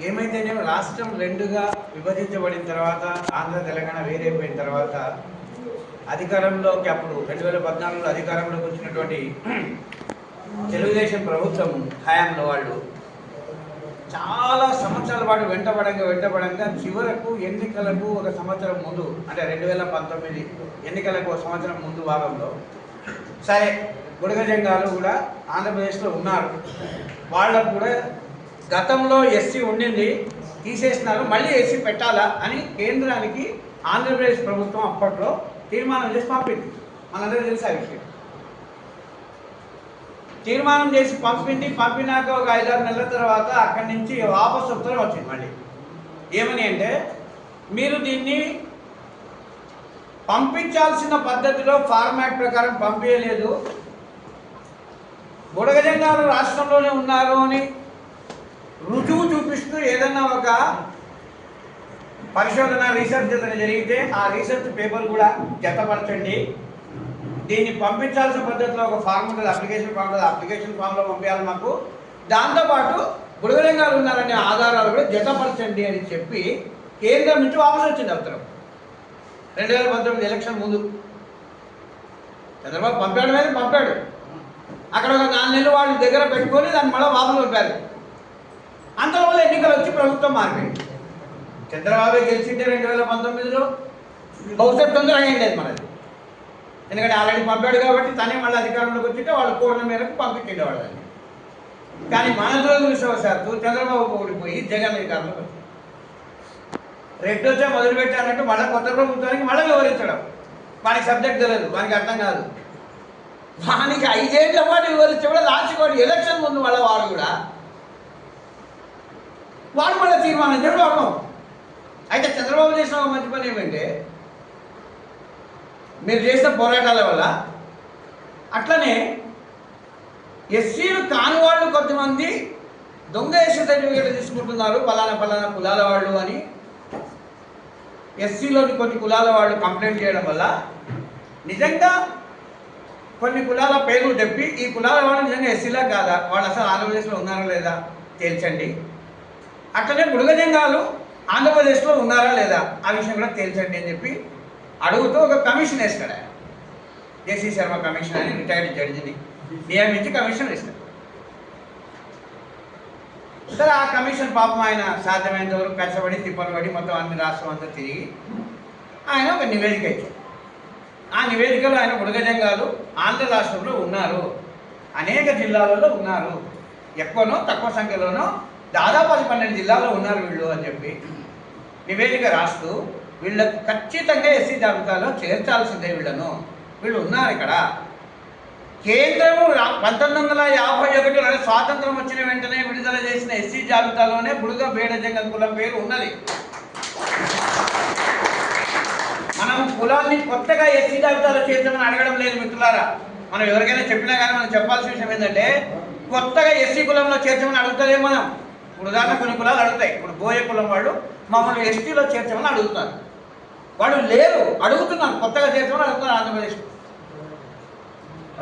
ఏమైతేనేమో రాష్ట్రం రెండుగా విభజించబడిన తర్వాత ఆంధ్ర తెలంగాణ వేరైపోయిన తర్వాత అధికారంలోకి అప్పుడు 2014లో అధికారంలోకి వచ్చినటువంటి తెలుగుదేశం ప్రభుత్వం హయాంలో వాళ్ళు చాలా సంవత్సరాల పాటు వెంటబడంగా చివరకు ఎన్నికలకు ఒక సంవత్సరం ముందు అంటే 2019 ఎన్నికలకు ఒక సంవత్సరం ముందు భాగంలో సరే బుడగ జంగాలు కూడా ఆంధ్రప్రదేశ్లో ఉన్నారు. వాళ్ళకు కూడా గతంలో ఎస్సీ ఉండింది తీసేసినారు, మళ్ళీ ఎస్సీ పెట్టాలా అని కేంద్రానికి ఆంధ్రప్రదేశ్ ప్రభుత్వం అప్పట్లో తీర్మానం చేసి పంపింది. మనందరూ తెలుసు ఆ విషయం. తీర్మానం చేసి పంపినాక ఒక 5-6 నెలల తర్వాత అక్కడి నుంచి వాపసు ఉత్తరం వచ్చింది మళ్ళీ. ఏమని అంటే మీరు దీన్ని పంపించాల్సిన పద్ధతిలో ఫార్మాట్ ప్రకారం పంపించలేదు, బుడగ జంగాలు రాష్ట్రంలోనే ఉన్నారు అని రుజువు చూపిస్తూ ఏదైనా ఒక పరిశోధన రీసెర్చ్ జరిగితే ఆ రీసెర్చ్ పేపర్ కూడా జతపరచండి. దీన్ని పంపించాల్సిన పద్ధతిలో ఒక ఫామ్ ఉంటుంది, అప్లికేషన్ ఫామ్లో పంపించాలి మాకు. దాంతోపాటు బుడగ జంగాలు ఉన్నారనే ఆధారాలు కూడా జతపరచండి అని చెప్పి కేంద్రం నుంచి వాపసు వచ్చింది ఉత్తరం. 2019 ఎలక్షన్ ముందు చంద్రబాబు పంపాడు. అక్కడ ఒక 4 నెలలు వాళ్ళు దగ్గర పెట్టుకొని దాన్ని మళ్ళీ వాపసు పంపారు. అంతలో ఎన్నికలు వచ్చి ప్రభుత్వం మారిపోయింది. చంద్రబాబు గెలిచింటే 2019లో బహుశా తొందరగా అయ్యింది మనది. ఎందుకంటే ఆల్రెడీ పంపాడు కాబట్టి తనే మళ్ళీ అధికారంలోకి వచ్చింటే వాళ్ళు కోరిన మేరకు పంపించేవాళ్ళు దాన్ని. కానీ మన దురదృష్టవశాత్తు చంద్రబాబు ఓడిపోయి జగన్ అధికారంలోకి వచ్చింది. రెడ్డి వచ్చా మొదలుపెట్టానంటూ మళ్ళీ కొత్త ప్రభుత్వానికి మళ్ళీ వివరించడం. వానికి సబ్జెక్ట్ తెలియదు, వానికి అర్థం కాదు. వానికి 5 ఏళ్ల పాటు వివరించడం లాస్ట్ ఎలక్షన్ ముందు మళ్ళీ వాడు మళ్ళీ తీర్మానం చేయడం అర్థం. అయితే చంద్రబాబు చేసిన ఒక మంచి పని ఏమంటే మీరు చేసిన పోరాటాల వల్ల అట్లనే ఎస్సీలు కాని వాళ్ళు కొంతమంది దొంగ ఎస్సీ సర్టిఫికేట్ తీసుకుంటున్నారు ఫలానా కులాల వాళ్ళు అని ఎస్సీలోని కొన్ని కులాల వాళ్ళు కంప్లైంట్ చేయడం వల్ల నిజంగా కొన్ని కులాల పేర్లు చెప్పి ఈ కులాల వాళ్ళు నిజంగా ఎస్సీలా కాదా, వాళ్ళు అసలు ఆంధ్రప్రదేశ్లో ఉన్నారా లేదా తేల్చండి. అట్లనే బుడగ జంగాలు ఆంధ్రప్రదేశ్లో ఉన్నారా లేదా ఆ విషయం కూడా తేల్చండి అని చెప్పి అడుగుతూ ఒక కమిషన్ వేస్తాడు. ఆయన జేసీ శర్మ కమిషన్ అని రిటైర్డ్ జడ్జిని నియమించి కమిషన్ వేస్తాడు. సరే ఆ కమిషన్ పాపం ఆయన సాధ్యమైనంత వరకు కష్టపడి తిప్పలు పడి మొత్తం అన్ని రాష్ట్రం అంతా తిరిగి ఆయన ఒక నివేదిక ఇచ్చాడు. ఆ నివేదికలో ఆయన బుడగ జంగాలు ఆంధ్ర రాష్ట్రంలో ఉన్నారు, అనేక జిల్లాలలో ఉన్నారు, ఎక్కువనో తక్కువ సంఖ్యలోనో దాదాపు 12 జిల్లాల్లో ఉన్నారు వీళ్ళు అని చెప్పి నివేదిక రాస్తూ వీళ్ళకు ఖచ్చితంగా ఎస్సీ జాబితాలో చేర్చాల్సిందే, వీళ్ళు ఉన్నారు ఇక్కడ. కేంద్రము 1951 స్వాతంత్రం వచ్చిన వెంటనే విడుదల చేసిన ఎస్సీ జాబితాలోనే బుడగ బేడ జంగల్ కులం పేరు ఉన్నది. మనం కులాన్ని కొత్తగా ఎస్సీ జాబితాలో చేర్చమని అడగడం లేదు మిత్రులారా. మనం ఎవరికైనా చెప్పినా కానీ మనం చెప్పాల్సిన విషయం ఏంటంటే కొత్తగా ఎస్సీ కులంలో చేర్చమని అడుగుతలేము మనం. ఇప్పుడు ఉదాహరణ కొన్ని కులాలు అడుగుతాయి. ఇప్పుడు బోయ కులం వాళ్ళు మమ్మల్ని ఎస్టీలో చేర్చమని అడుగుతారు. వాళ్ళు లేరు, అడుగుతున్నారు, కొత్తగా చేర్చమని అడుగుతున్నారు. ఆంధ్రప్రదేశ్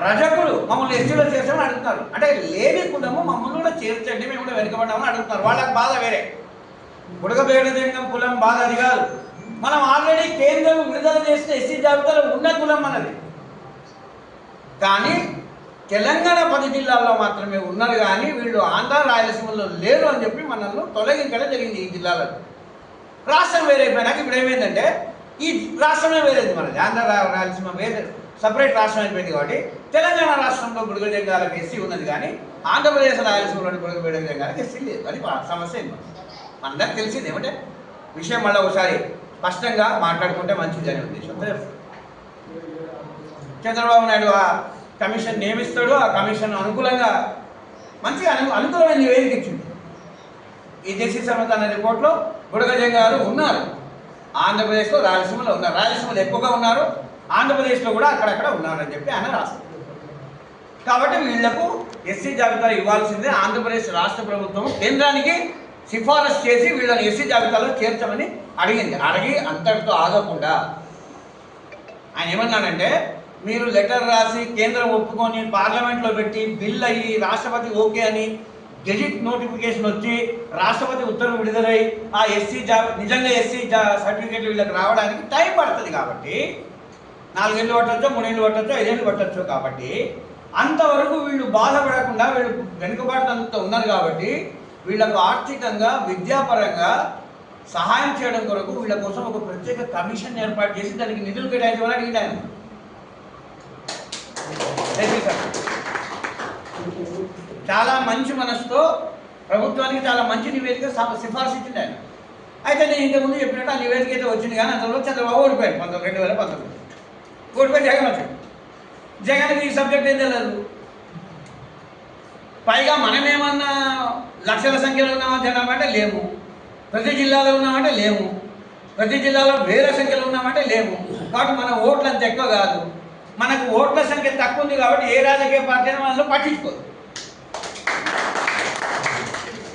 రజకులు మమ్మల్ని ఎస్టీలో చేర్చమని అడుగుతారు. అంటే లేని కులము మమ్మల్ని కూడా చేర్చండి, మేము కూడా వెనుకబడ్డామని అడుగుతున్నారు. వాళ్ళకి బాధ వేరే. బుడగబేడ జంగం కులం బాధ అది కాదు. మనం ఆల్రెడీ కేంద్రం విడుదల చేసిన ఎస్సీ జాబితాలో ఉన్న కులం అన్నది. కానీ తెలంగాణ 10 జిల్లాల్లో మాత్రమే ఉన్నారు, కానీ వీళ్ళు ఆంధ్ర రాయలసీమలో లేరు అని చెప్పి మనల్ని తొలగించడం జరిగింది. ఈ జిల్లాలో రాష్ట్రం వేరైపోయినాక ఇప్పుడు ఏమైందంటే ఈ రాష్ట్రమే వేరేది, మనది ఆంధ్ర రాయలసీమ వేరే సపరేట్ రాష్ట్రం అయిపోయింది. కాబట్టి తెలంగాణ రాష్ట్రంలో బుడగ జంగాలకు ఎస్సీ ఉన్నది, కానీ ఆంధ్రప్రదేశ్ రాయలసీమలోని బుడగ జంగాలకు ఎస్సీ లేదు. అది సమస్య. మనందరికి తెలిసింది ఏమంటే విషయం మళ్ళీ ఒకసారి స్పష్టంగా మాట్లాడుకుంటే మంచిది అనే ఉద్దేశంతో చంద్రబాబు నాయుడు ఆ కమిషన్ నియమిస్తాడు. ఆ కమిషన్ అనుకూలంగా మంచిగా అనుకూలమైన నివేదిక ఇచ్చింది. ఈ జేసీ శర్మ తన రిపోర్ట్లో బుడగ జంగాలు ఉన్నారు, ఆంధ్రప్రదేశ్లో రాయలసీమలో ఉన్నారు, రాయలసీమలో ఎక్కువగా ఉన్నారు, ఆంధ్రప్రదేశ్లో కూడా అక్కడక్కడ ఉన్నారని చెప్పి ఆయన రాస్తారు. కాబట్టి వీళ్లకు ఎస్సీ జాబితా ఇవ్వాల్సిందే. ఆంధ్రప్రదేశ్ రాష్ట్ర ప్రభుత్వం కేంద్రానికి సిఫారసు చేసి వీళ్ళని ఎస్సీ జాబితాలో చేర్చమని అడిగి అంతటితో ఆగకుండా ఆయన ఏమన్నాడంటే మీరు లెటర్ రాసి కేంద్రం ఒప్పుకొని పార్లమెంట్లో పెట్టి బిల్ అయ్యి రాష్ట్రపతి ఓకే అని గెజిట్ నోటిఫికేషన్ వచ్చి రాష్ట్రపతి ఉత్తర్వు విడుదలై ఆ నిజంగా ఎస్సీ సర్టిఫికేట్లు వీళ్ళకి రావడానికి టైం పడుతుంది. కాబట్టి 4 ఏళ్ళు పట్టచ్చో, 3 ఏళ్ళు పట్టచ్చో, 5 ఏళ్ళు పట్టచ్చో. కాబట్టి అంతవరకు వీళ్ళు బాధపడకుండా వీళ్ళు వెనుకబాటుతో ఉన్నారు. కాబట్టి వీళ్ళకు ఆర్థికంగా విద్యాపరంగా సహాయం చేయడం కొరకు వీళ్ళ కోసం ఒక ప్రత్యేక కమిషన్ ఏర్పాటు చేసి దానికి నిధులు కేటాయించమని అడిగింది ఆయన. చాలా మంచి మనసుతో ప్రభుత్వానికి చాలా మంచి నివేదిక సిఫార్సు ఇచ్చింది ఆయన. అయితే నేను ఇంతకుముందు చెప్పినట్టు ఆ నివేదిక అయితే వచ్చింది, కానీ అందులో చంద్రబాబు ఓడిపోయాడు 2019 ఓడిపోయి జగన్ వచ్చాడు. జగన్కి ఈ సబ్జెక్ట్ ఏం తెలియదు. పైగా మనమేమన్నా లక్షల సంఖ్యలో ఉన్నామా జనాభా అంటే లేము, ప్రతి జిల్లాలో ఉన్నామంటే లేము, ప్రతి జిల్లాలో వేల సంఖ్యలో ఉన్నామంటే లేము. కాబట్టి మన ఓట్లు అంత ఎక్కువ కాదు. మనకు ఓట్ల సంఖ్య తక్కువ ఉంది కాబట్టి ఏ రాజకీయ పార్టీ అయినా మనలో పట్టించుకోదు.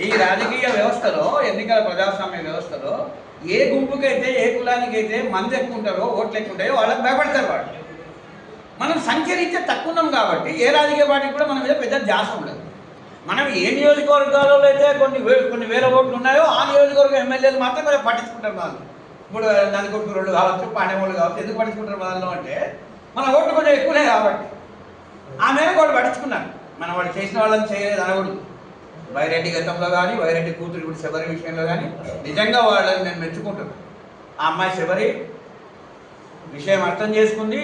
ఈ రాజకీయ వ్యవస్థలో, ఎన్నికల ప్రజాస్వామ్య వ్యవస్థలో ఏ గుంపుకైతే, ఏ కులానికైతే మంది ఎక్కువ ఉంటారో, ఓట్లు ఎక్కువ ఉంటాయో వాళ్ళకి భయపడతారు వాళ్ళు. మనం సంఖ్యరీత్యా తక్కువ ఉన్నాం కాబట్టి ఏ రాజకీయ పార్టీకి కూడా మన మీద పెద్ద ధ్యాస ఉండదు. మనం ఏ నియోజకవర్గాలలో అయితే కొన్ని వేల ఓట్లు ఉన్నాయో ఆ నియోజకవర్గ ఎమ్మెల్యేలు మాత్రం కొంచెం పట్టించుకుంటారు. వాళ్ళు ఇప్పుడు నందికొట్కూరు కావచ్చు, పాండ్యమూళ్ళు కావచ్చు, ఎందుకు పట్టించుకుంటారు వాళ్ళలో అంటే మన ఓట్లు కొంచెం ఎక్కువనే కాబట్టి ఆ మేరకు వాళ్ళు పట్టించుకున్నారు. మనం వాళ్ళు చేసిన వాళ్ళని చేయలేదు అనకూడదు. వైరెడ్డి గతంలో కానీ, వైరెడ్డి కూతురు ఇప్పుడు శబరి విషయంలో కానీ నిజంగా వాళ్ళని నేను మెచ్చుకుంటున్నాను. ఆ అమ్మాయి శబరి విషయం అర్థం చేసుకుంది.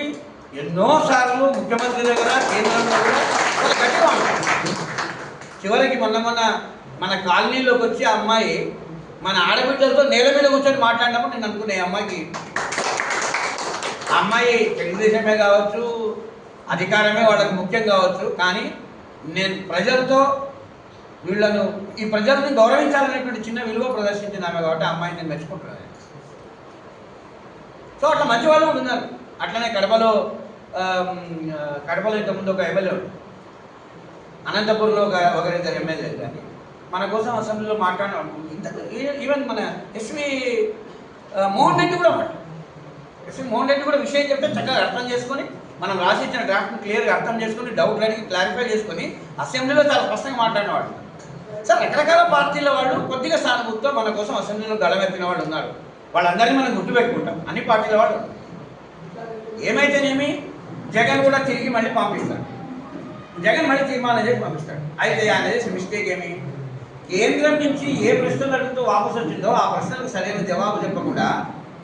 ఎన్నోసార్లు ముఖ్యమంత్రి దగ్గర, కేంద్రంలో కూడా గట్టిగా ఉంటుంది. చివరికి మొన్న మన కాలనీలోకి వచ్చి ఆ అమ్మాయి మన ఆడబిడ్డలతో నేల మీద కూర్చొని మాట్లాడినప్పుడు నేను అనుకునే అమ్మాయి తెలుగుదేశమే కావచ్చు, అధికారమే వాళ్ళకి ముఖ్యం కావచ్చు, కానీ నేను ప్రజలతో వీళ్ళను, ఈ ప్రజల్ని గౌరవించాలనేటువంటి చిన్న విలువ ప్రదర్శించింది ఆమె. కాబట్టి ఆ అమ్మాయిని నేను మెచ్చుకుంటున్నాను. సో అట్లా మంచి వాళ్ళు కూడా ఉన్నారు. అట్లనే కడపలో ఇంతకుముందు ఒక ఎమ్మెల్యే ఉంది, అనంతపురంలో ఒకరిద్దరు ఎమ్మెల్యేలు. కానీ మన కోసం అసెంబ్లీలో మాట్లాడిన ఈవెన్ మన ఎస్వి మోహన్ రెడ్డి కూడా విషయం చెప్తే చక్కగా అర్థం చేసుకొని, మనం రాసిచ్చిన డ్రాఫ్ట్ని క్లియర్గా అర్థం చేసుకొని, డౌట్లు అడిగి క్లారిఫై చేసుకొని అసెంబ్లీలో చాలా స్పష్టంగా మాట్లాడినవాడు. సార్ రకరకాల పార్టీల వాళ్ళు కొద్దిగా సానుభూతితో మన కోసం అసెంబ్లీలో గళమెత్తిన వాళ్ళు ఉన్నారు. వాళ్ళందరినీ మనం గుర్తుపెట్టుకుంటాం. అన్ని పార్టీల వాళ్ళు ఏమైతేనేమి జగన్ కూడా తిరిగి మళ్ళీ పంపిస్తాడు. జగన్ మళ్ళీ తీర్మానం చేసి పంపిస్తాడు. అయితే ఆయన చేసిన మిస్టేక్ ఏమి? కేంద్రం నుంచి ఏ ప్రశ్నలు అడుగుతూ వాపసు వచ్చిందో ఆ ప్రశ్నలకు సరైన జవాబు చెప్పకుండా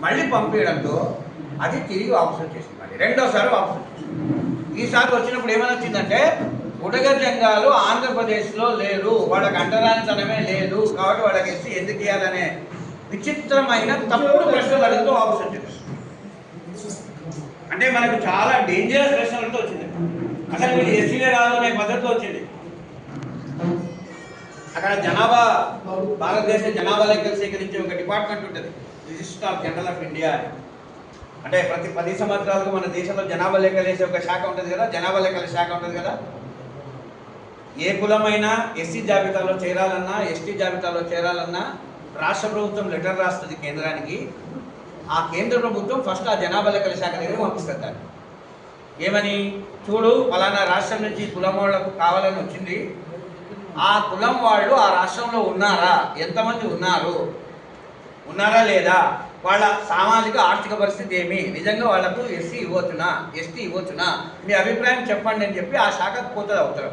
మళ్ళీ పంపించడంతో అది తిరిగి వాపసు వచ్చేసింది. మళ్ళీ రెండోసారి వాపసు వచ్చింది. ఈసారి వచ్చినప్పుడు ఏమైనా వచ్చిందంటే ఉడగ జంగాలు ఆంధ్రప్రదేశ్లో లేరు, వాళ్ళకి అంటరానితనమే లేదు, కాబట్టి వాళ్ళకి ఎస్సీ ఎందుకు ఇవ్వాలనే విచిత్రమైన తప్పుడు ప్రశ్నలు అడుగుతూ వాపసు వచ్చింది. అంటే మనకు చాలా డేంజరస్ ప్రశ్నలతో వచ్చింది. అసలు వీళ్ళు ఎస్సీలే రాదు అనే పద్ధతిలో వచ్చింది. అక్కడ భారతదేశ జనాభా లెక్కలు సేకరించే ఒక డిపార్ట్మెంట్ ఉంటుంది, రిజిస్టర్ జనరల్ ఆఫ్ ఇండియా అని. అంటే ప్రతి 10 సంవత్సరాలకు మన దేశంలో జనాభా లెక్కలు వేసే ఒక శాఖ ఉంటుంది కదా, జనాభా లెక్కల శాఖ ఉంటుంది కదా. ఏ కులమైనా ఎస్సీ జాబితాలో చేరాలన్నా, ఎస్టీ జాబితాలో చేరాలన్నా రాష్ట్ర ప్రభుత్వం లెటర్ రాస్తుంది కేంద్రానికి. ఆ కేంద్ర ప్రభుత్వం ఫస్ట్ ఆ జనాభా లెక్కల శాఖ దగ్గర పంపిస్తుంది. ఏమని, చూడు ఫలానా రాష్ట్రం నుంచి కులం వాళ్ళకు కావాలని వచ్చింది, ఆ కులం వాళ్ళు ఆ రాష్ట్రంలో ఉన్నారా, ఎంతమంది ఉన్నారా లేదా, వాళ్ళ సామాజిక ఆర్థిక పరిస్థితి ఏమి, నిజంగా వాళ్ళకు ఎస్సీ ఇవ్వచ్చునా, ఎస్టీ ఇవ్వచ్చునా, మీ అభిప్రాయం చెప్పండి అని చెప్పి ఆ శాఖకు పోతుంది అవసరం.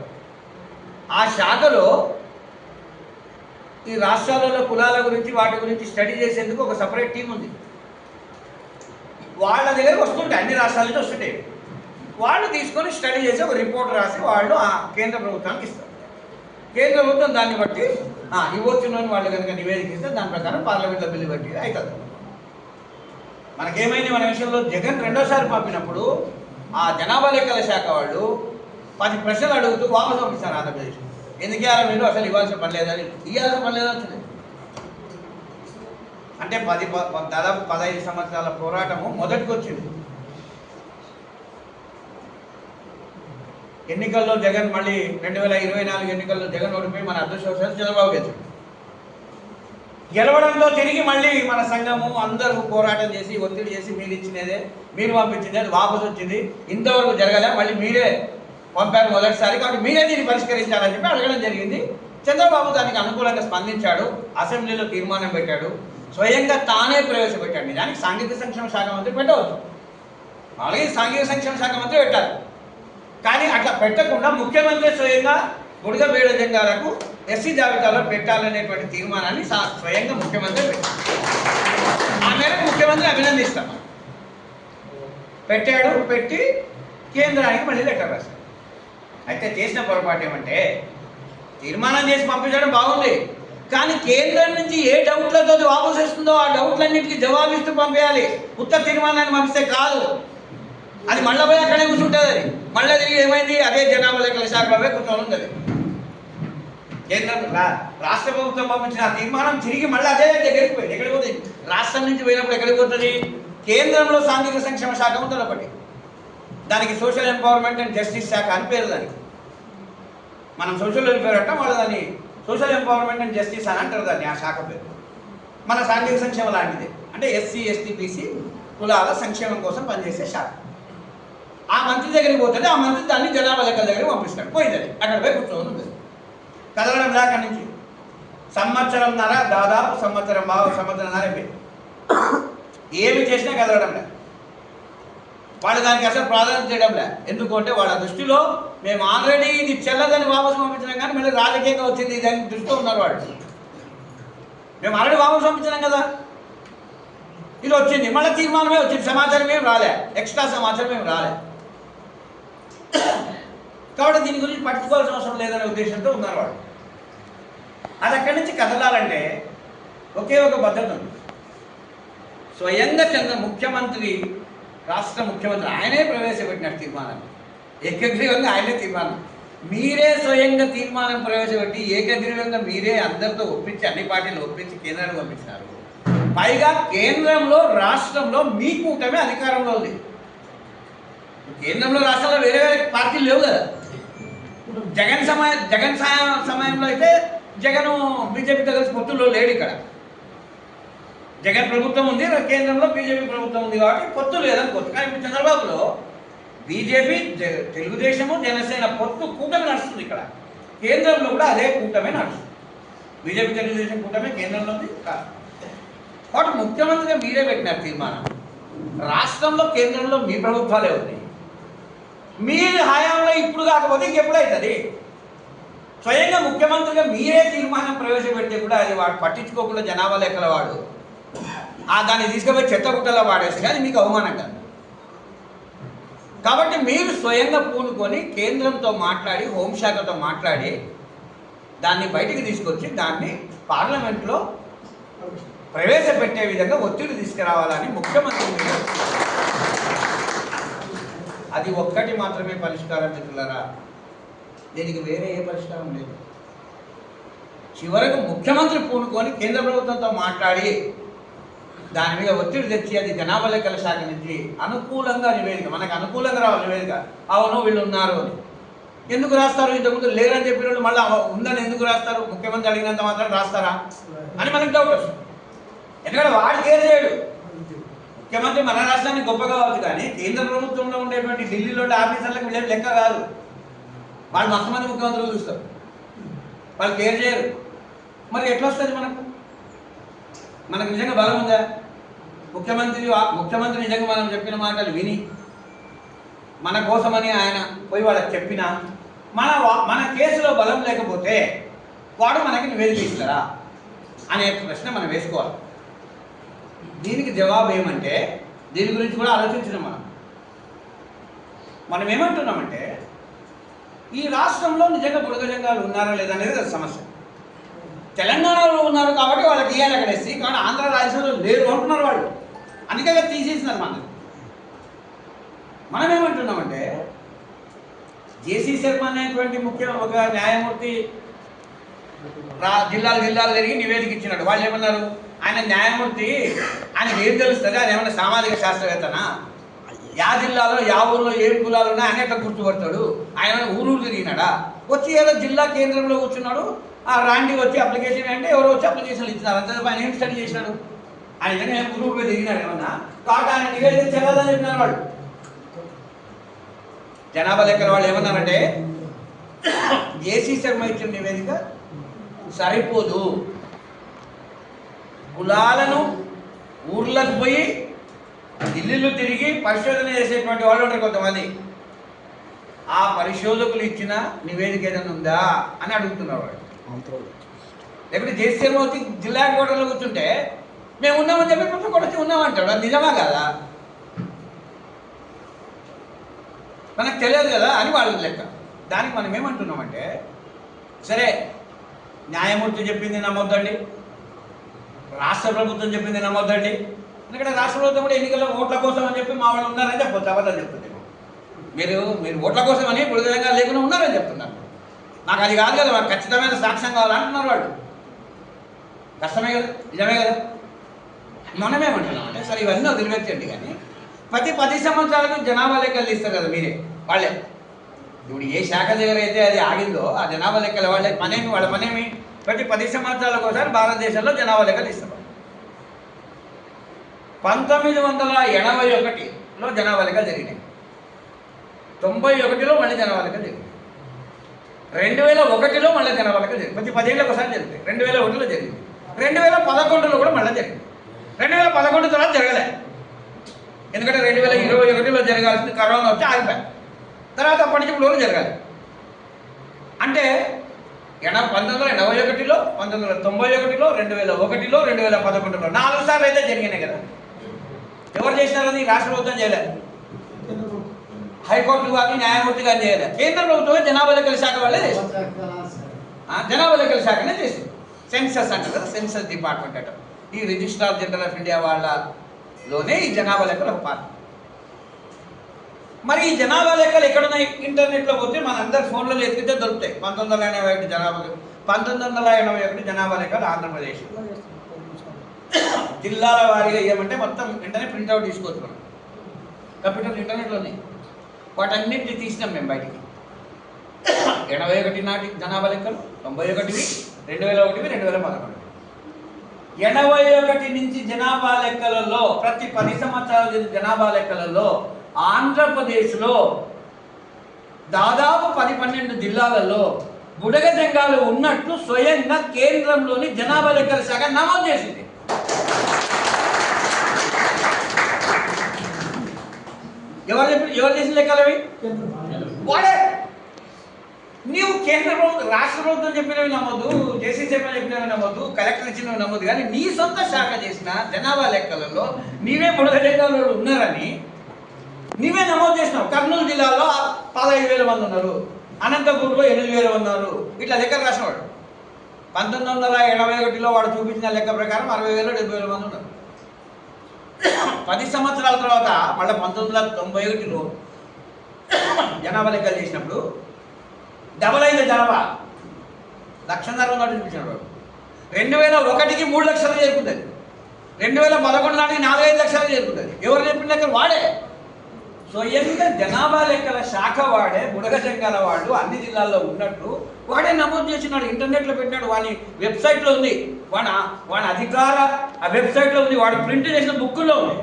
ఆ శాఖలో ఈ రాష్ట్రాలలో కులాల గురించి వాటి గురించి స్టడీ చేసేందుకు ఒక సపరేట్ టీం ఉంది. వాళ్ళ దగ్గరకు వస్తుంటాయి, అన్ని రాష్ట్రాల నుంచి వస్తుంటాయి. వాళ్ళు తీసుకొని స్టడీ చేసి ఒక రిపోర్ట్ రాసి వాళ్ళు ఆ కేంద్ర ప్రభుత్వానికి ఇస్తారు. కేంద్ర ప్రభుత్వం దాన్ని బట్టి ఇవ్వచ్చునని వాళ్ళు కనుక నివేదిక ఇస్తే దాని ప్రకారం పార్లమెంట్లో బిల్లు పెట్టి అవుతుంది. మనకేమైంది, మన విషయంలో జగన్ రెండోసారి పంపినప్పుడు ఆ జనాభా లెక్కల శాఖ వాళ్ళు 10 ప్రశ్నలు అడుగుతూ వాపసు పంపిస్తారు ఆంధ్రప్రదేశ్. ఎందుకు ఇవ్వాలి మీరు, అసలు ఇవ్వాల్సిన పని లేదని, ఇవ్వాల్సిన పని లేదని వచ్చింది. అంటే దాదాపు 15 సంవత్సరాల పోరాటము మొదటికి వచ్చింది. ఎన్నికల్లో జగన్ మళ్ళీ 2024 ఎన్నికల్లో జగన్ ఓడిపోయి మన అదృష్టవశాలు చంద్రబాబు గెలవడంతో తిరిగి మళ్ళీ మన సంఘము అందరూ పోరాటం చేసి ఒత్తిడి చేసి మీరు ఇచ్చినదే, మీరు పంపించింది అది వాపసు వచ్చింది. ఇంతవరకు జరగలే, మళ్ళీ మీరే పంపారు మొదటిసారి, కాబట్టి మీరే దీన్ని పరిష్కరించాలని చెప్పి అడగడం జరిగింది. చంద్రబాబు దానికి అనుకూలంగా స్పందించాడు, అసెంబ్లీలో తీర్మానం పెట్టాడు, స్వయంగా తానే ప్రవేశపెట్టాడు. నిజానికి సాంఘిక సంక్షేమ శాఖ మంత్రి పెట్టవచ్చు, అలాగే సాంఘిక సంక్షేమ శాఖ మంత్రి పెట్టారు. కానీ అట్లా పెట్టకుండా ముఖ్యమంత్రి స్వయంగా బుడగ బీడజంగాలకు ఎస్సీ జాబితాలో పెట్టాలనేటువంటి తీర్మానాన్ని స్వయంగా ముఖ్యమంత్రి పెట్టారు. ఆ మేరకు ముఖ్యమంత్రి అభినందిస్తాం. పెట్టాడు, పెట్టి కేంద్రానికి మళ్ళీ లెటర్ రాశాడు. అయితే చేసిన పొరపాటు ఏమంటే తీర్మానం చేసి పంపించడం బాగుంది, కానీ కేంద్రం నుంచి ఏ డౌట్లతో వాపసు వస్తుందో ఆ డౌట్లన్నింటికి జవాబిస్తూ పంపించాలి. ఉత్తర తీర్మానాన్ని పంపిస్తే కాదు, అది మళ్ళీ పోయి అక్కడే కూర్చుంటుంది. అది మళ్ళీ తిరిగి ఏమైంది, అదే జనాభా లెక్కల శాఖలో కూర్చొని ఉంది. కేంద్రం రాష్ట్ర ప్రభుత్వం పంపించిన ఆ తీర్మానం తిరిగి మళ్ళీ అదే దగ్గరికి పోయింది. ఎక్కడికి పోతుంది? రాష్ట్రం నుంచి పోయినప్పుడు ఎక్కడికి పోతుంది? కేంద్రంలో సాంఘిక సంక్షేమ శాఖ ఉంటుంది ఒకటి, దానికి సోషల్ ఎంపవర్మెంట్ అండ్ జస్టిస్ శాఖ అని పేరు. దానికి మనం సోషల్ వెల్ఫేర్ అంటాం, వాళ్ళు దాన్ని సోషల్ ఎంపవర్మెంట్ అండ్ జస్టిస్ అని అంటారు దాన్ని, ఆ శాఖ పేరు. మన సాంఘిక సంక్షేమం లాంటిది, అంటే ఎస్సీ ఎస్టీ బీసీ కులాల సంక్షేమం కోసం పనిచేసే శాఖ. ఆ మంత్రి దగ్గరికి పోతుంది, ఆ మంత్రి దాన్ని జనాభా లెక్కల దగ్గరికి పంపిస్తాడు. పోయింది, అది అక్కడ పోయి కూర్చొని ఉంది. కదలడం దాకా నుంచి సంవత్సరంన్నర, దాదాపు సంవత్సరంన్నర అయిపోయింది. ఏమి చేసినా కదలడం లేదు. వాళ్ళు దానికి అసలు ప్రాధాన్యత చేయడం లేదు. ఎందుకంటే వాళ్ళ దృష్టిలో మేము ఆల్రెడీ ఇది చెల్లదని వాపసు పంపించినాం, కానీ మళ్ళీ రాజకీయంగా వచ్చింది దాని దృష్టిలో ఉన్నారు వాళ్ళు. మేము ఆల్రెడీ వాపసు పంపించినాం కదా, ఇది వచ్చింది, మళ్ళీ తీర్మానమే వచ్చింది, సమాచారం ఏం రాలే, ఎక్స్ట్రా సమాచారం ఏం రాలే. కాబట్టి దీని గురించి పట్టించుకోవాల్సిన అవసరం లేదనే ఉద్దేశంతో ఉన్నారు వాళ్ళు. అది అక్కడి నుంచి కదలాలంటే ఒకే ఒక పద్ధతి ఉంది. స్వయంగా ముఖ్యమంత్రి, రాష్ట్ర ముఖ్యమంత్రి ఆయనే ప్రవేశపెట్టిన తీర్మానాన్ని, ఏకగ్రీవంగా ఆయనే తీర్మానం, మీరే స్వయంగా తీర్మానం ప్రవేశపెట్టి ఏకగ్రీవంగా మీరే అందరితో ఒప్పించి, అన్ని పార్టీలు ఒప్పించి కేంద్రానికి పంపించినారు. పైగా కేంద్రంలో రాష్ట్రంలో మీ కూటమి అధికారంలో ఉంది. కేంద్రంలో రాష్ట్రంలో వేరే వేరే పార్టీలు లేవు కదా. జగన్ సమయంలో అయితే జగన్ బీజేపీతో కలిసి పొత్తుల్లో లేడు. ఇక్కడ జగన్ ప్రభుత్వం ఉంది, కేంద్రంలో బీజేపీ ప్రభుత్వం ఉంది, కాబట్టి పొత్తు లేదని పొత్తు. కానీ ఇప్పుడు చంద్రబాబులో బీజేపీ, తెలుగుదేశము, జనసేన పొత్తు కూటమి నడుస్తుంది. ఇక్కడ కేంద్రంలో కూడా అదే కూటమి నడుస్తుంది. బీజేపీ తెలుగుదేశం కూటమి కేంద్రంలో ఉంది కాదు. కాబట్టి ముఖ్యమంత్రిగా మీరే పెట్టినారు తీర్మానం. రాష్ట్రంలో కేంద్రంలో మీ ప్రభుత్వాలే ఉంది. మీరు హయాంలో ఇప్పుడు కాకపోతే ఇంకెప్పుడు అవుతుంది? స్వయంగా ముఖ్యమంత్రిగా మీరే తీర్మానం ప్రవేశపెడితే కూడా అది వాడు పట్టించుకోకుండా జనాభా లెక్కల వాడు దాన్ని తీసుకుపోయి చెత్తగుట్టలో వాడేసి, అది మీకు అవమానం కాదు. కాబట్టి మీరు స్వయంగా పూనుకొని కేంద్రంతో మాట్లాడి, హోంశాఖతో మాట్లాడి దాన్ని బయటికి తీసుకొచ్చి దాన్ని పార్లమెంట్లో ప్రవేశపెట్టే విధంగా ఒత్తిడి తీసుకురావాలని ముఖ్యమంత్రి మీద. అది ఒక్కటి మాత్రమే పరిష్కారం మిత్రులారా, దీనికి వేరే ఏ పరిష్కారం లేదు. చివరకు ముఖ్యమంత్రి పూనుకొని కేంద్ర ప్రభుత్వంతో మాట్లాడి దాని మీద ఒత్తిడి తెచ్చి అది జనాభా లెక్కల శాఖ నుంచి అనుకూలంగా నివేదిక, మనకు అనుకూలంగా రావాలి నివేదిక. అవును వీళ్ళు ఉన్నారు అని ఎందుకు రాస్తారు? ఇంతకుముందు లేరని చెప్పిన వాళ్ళు మళ్ళీ ఉందని ఎందుకు రాస్తారు? ముఖ్యమంత్రి అడిగినంత మాత్రం రాస్తారా అని మనకు డౌట్ వస్తుంది. ఎందుకంటే వాడు కేర్ చేయడు. ముఖ్యమంత్రి మన రాష్ట్రానికి గొప్ప కావచ్చు, కానీ కేంద్ర ప్రభుత్వంలో ఉండేటువంటి ఢిల్లీలో ఆఫీసర్లకు వీళ్ళేం లెక్క కాదు. వాళ్ళు మస్తు మంది ముఖ్యమంత్రులు చూస్తారు, వాళ్ళు కేర్ చేయరు. మరి ఎట్లా వస్తుంది మనకు నిజంగా బలం ఉందా? ముఖ్యమంత్రి నిజంగా మనం చెప్పిన మాటలు విని మన కోసమని ఆయన పోయి వాళ్ళకి చెప్పినా మన కేసులో బలం లేకపోతే వాడు మనకి నివేదిక ఇస్తారా అనే ప్రశ్న మనం వేసుకోవాలి. దీనికి జవాబు ఏమంటే, దీని గురించి కూడా ఆలోచించినాం మనం ఏమంటున్నామంటే, ఈ రాష్ట్రంలో నిజంగా బుడగజంగాలు ఉన్నారా లేదా అనేది సమస్య. తెలంగాణలో ఉన్నారు కాబట్టి వాళ్ళకి ఇవ్వాలి అక్కడ ఎస్సీ, కానీ ఆంధ్ర రాజ్యంలో లేరు అంటున్నారు వాళ్ళు. అందుకే తీసేసినారు. మనం ఏమంటున్నామంటే, జేసీ శర్మ అనేటువంటి ఒక న్యాయమూర్తి జిల్లాలు తిరిగి నివేదిక ఇచ్చినాడు. వాళ్ళు ఏమన్నారు? ఆయన న్యాయమూర్తి, ఆయనకి ఏం తెలుస్తుంది? ఆయన ఏమన్నా సామాజిక శాస్త్రవేత్తనా? యా జిల్లాలో యా ఊళ్ళో ఏం కులాలు ఉన్నాయి అని ఎట్లా గుర్తుపడతాడు? ఆయన ఊరు తిరిగినాడా? వచ్చి ఏదో జిల్లా కేంద్రంలో కూర్చున్నాడు, ఆ రాండి వచ్చి అప్లికేషన్ అంటే ఎవరో వచ్చి అప్లికేషన్లు ఇచ్చినారు. అంతే ఆయన ఏం స్టడీ చేసినాడు? ఆయన నిజంగా ఊరు తిరిగినాడు ఏమన్నా? కాబట్టి ఆయన నివేదిక చెల్లదని చెప్పినారు వాళ్ళు. జనాభా లెక్కల వాళ్ళు ఏమన్నారంటే, జేసీ శర్మ ఇచ్చిన నివేదిక సరిపోదు. కులాలను ఊర్లకు పోయి ఇల్లు తిరిగి పరిశోధన చేసేటువంటి వాళ్ళు ఉంటారు కొంతమంది. ఆ పరిశోధకులు ఇచ్చిన నివేదిక ఏదైనా ఉందా అని అడుగుతున్నారు వాళ్ళు. లేకపోతే జేసీమూర్తి జిల్లా హెడ్ క్వార్టర్లో కూర్చుంటే మేము ఉన్నామని చెప్పి ప్రతి ఒక్కరు వచ్చి ఉన్నామంటాడు. అది నిజమా కదా? మనకు తెలియదు కదా అని వాళ్ళ లెక్క. దానికి మనం ఏమంటున్నామంటే, సరే న్యాయమూర్తి చెప్పింది నమ్మొద్దండి, రాష్ట్ర ప్రభుత్వం చెప్పింది నమ్మొద్దండి. ఎందుకంటే రాష్ట్ర ప్రభుత్వం కూడా ఎన్నికల్లో ఓట్ల కోసం అని చెప్పి మా వాళ్ళు ఉన్నారని చెప్పొచ్చు, అబద్ధం చెప్తుంది. మీరు ఓట్ల కోసం అని బుడగంగా లేకుండా ఉన్నారని చెప్తున్నారు. నాకు అది కాదు కదా, మాకు ఖచ్చితమైన సాక్ష్యం కావాలంటున్నారు వాళ్ళు. కష్టమే కదా, నిజమే కదా. మనమేమంటున్నాం అంటే, సరే ఇవన్నీ వదిలిపెట్టండి, కానీ ప్రతి 10 సంవత్సరాలకు జనాభా లెక్కలు ఇస్తారు కదా మీరే, వాళ్ళే. ఇప్పుడు ఏ శాఖ దగ్గర అయితే అది ఆగిందో ఆ జనాభా లెక్కలు వాళ్ళే వాళ్ళ పనేమి ప్రతి 10 సంవత్సరాలకు ఒకసారి భారతదేశంలో జనాభా లెక్కలు ఇస్తారు. 1981లో జనాభా లెక్కలు జరిగినాయి. 91లో మళ్ళీ జనాభా లెక్కలు జరిగింది. 2001లో మళ్ళీ జనాభా లెక్కలు జరిగింది. ప్రతి 10 ఏళ్ళకి ఒకసారి జరుగుతాయి. 2001లో జరిగింది. 2011లో కూడా మళ్ళీ జరిగింది. 2011 తర్వాత జరగలే, ఎందుకంటే 2021లో జరగాల్సింది కరోనా వచ్చి ఆగిపోయాయి. తర్వాత అప్పటి నుంచి ఇప్పుడు జరగాలి. అంటే 1981లో, 1991లో, 2001లో, 2011లో 4 సార్లు అయితే జరిగినాయి కదా. ఎవరు చేసినారని రాష్ట్ర ప్రభుత్వం చేయలేదు, హైకోర్టు కానీ న్యాయమూర్తి కానీ చేయలేదు. కేంద్ర ప్రభుత్వమే జనాభా లెక్కల శాఖ వాళ్ళే చేసింది. జనాభా లెక్కల శాఖనే చేసింది. సెన్సస్ అంటారు కదా, సెన్సస్ డిపార్ట్మెంట్ అంటారు. ఈ రిజిస్ట్రార్ జనరల్ ఆఫ్ ఇండియా వాళ్ళలోనే ఈ జనాభా లెక్కలు ఒక పార్ట్. మరి ఈ జనాభా లెక్కలు ఎక్కడున్నాయి? ఇంటర్నెట్లో పోతే మన అందరి ఫోన్లలో ఎత్తితే దొరుకుతాయి. 1981 జనాభా లెక్కలు ఆంధ్రప్రదేశ్. జిల్లాల వారీగా ఏమంటే మొత్తం వెంటనే ప్రింట్అవుట్ తీసుకోవచ్చు మనం. కంప్యూటర్ ఇంటర్నెట్లోనే వాటన్నింటినీ తీసినాం మేము బయటికి. 81 నాటి జనాభా లెక్కలు, 91, 2001, 2011. 81 నుంచి జనాభా లెక్కలలో ప్రతి 10 సంవత్సరాల జనాభా లెక్కలలో ఆంధ్రప్రదేశ్లో దాదాపు 10-12 జిల్లాలలో బుడగ జంగాలు ఉన్నట్లు స్వయంగా కేంద్రంలోని జనాభా లెక్కల శాఖ నమోదు చేసింది. ఎవరు చేసిన లెక్కలు అవి? వాడే. నీవు కేంద్ర ప్రభుత్వం, రాష్ట్ర ప్రభుత్వం చెప్పినవి నమ్మొద్దు, జేసీ చెప్పినవి నమ్మొద్దు, కలెక్టర్ ఇచ్చినవి నమ్మొద్దు, కానీ నీ సొంత శాఖ చేసిన జనాభా లెక్కలలో నీవే బుడగ జంగాలు ఉన్నారని నీవే నమోదు చేసినావు. కర్నూలు జిల్లాలో 15,000 మంది ఉన్నారు, అనంతపూర్లో 8,000 ఉన్నారు. ఇట్లా లెక్కలు రాసినవాడు. 1981లో వాడు చూపించిన లెక్క ప్రకారం 60,000, 70,000 మంది ఉన్నారు. 10 సంవత్సరాల తర్వాత మళ్ళీ 1991లో జనాభా లెక్కలు చేసినప్పుడు డబల్ అయింది జనాభా. 1,00,000 ఉన్నట్టు చూపించాడు వాడు. 2001కి 3 లక్షలు చేరుకుంటుంది. 2011 నాటికి 4-5 లక్షలు చేరుకుంటుంది. ఎవరు చెప్పిన లెక్కలు? వాడే. స్వయంగా జనాభా లెక్కల శాఖ వాడే, బుడగ జంగాల వాడు అన్ని జిల్లాల్లో ఉన్నట్టు వాడే నమోదు చేసినాడు. ఇంటర్నెట్లో పెట్టినాడు, వాడి వెబ్సైట్లో ఉంది, వాడి అధికార ఆ వెబ్సైట్లో ఉంది, వాడు ప్రింట్ చేసిన బుక్కుల్లో ఉంది.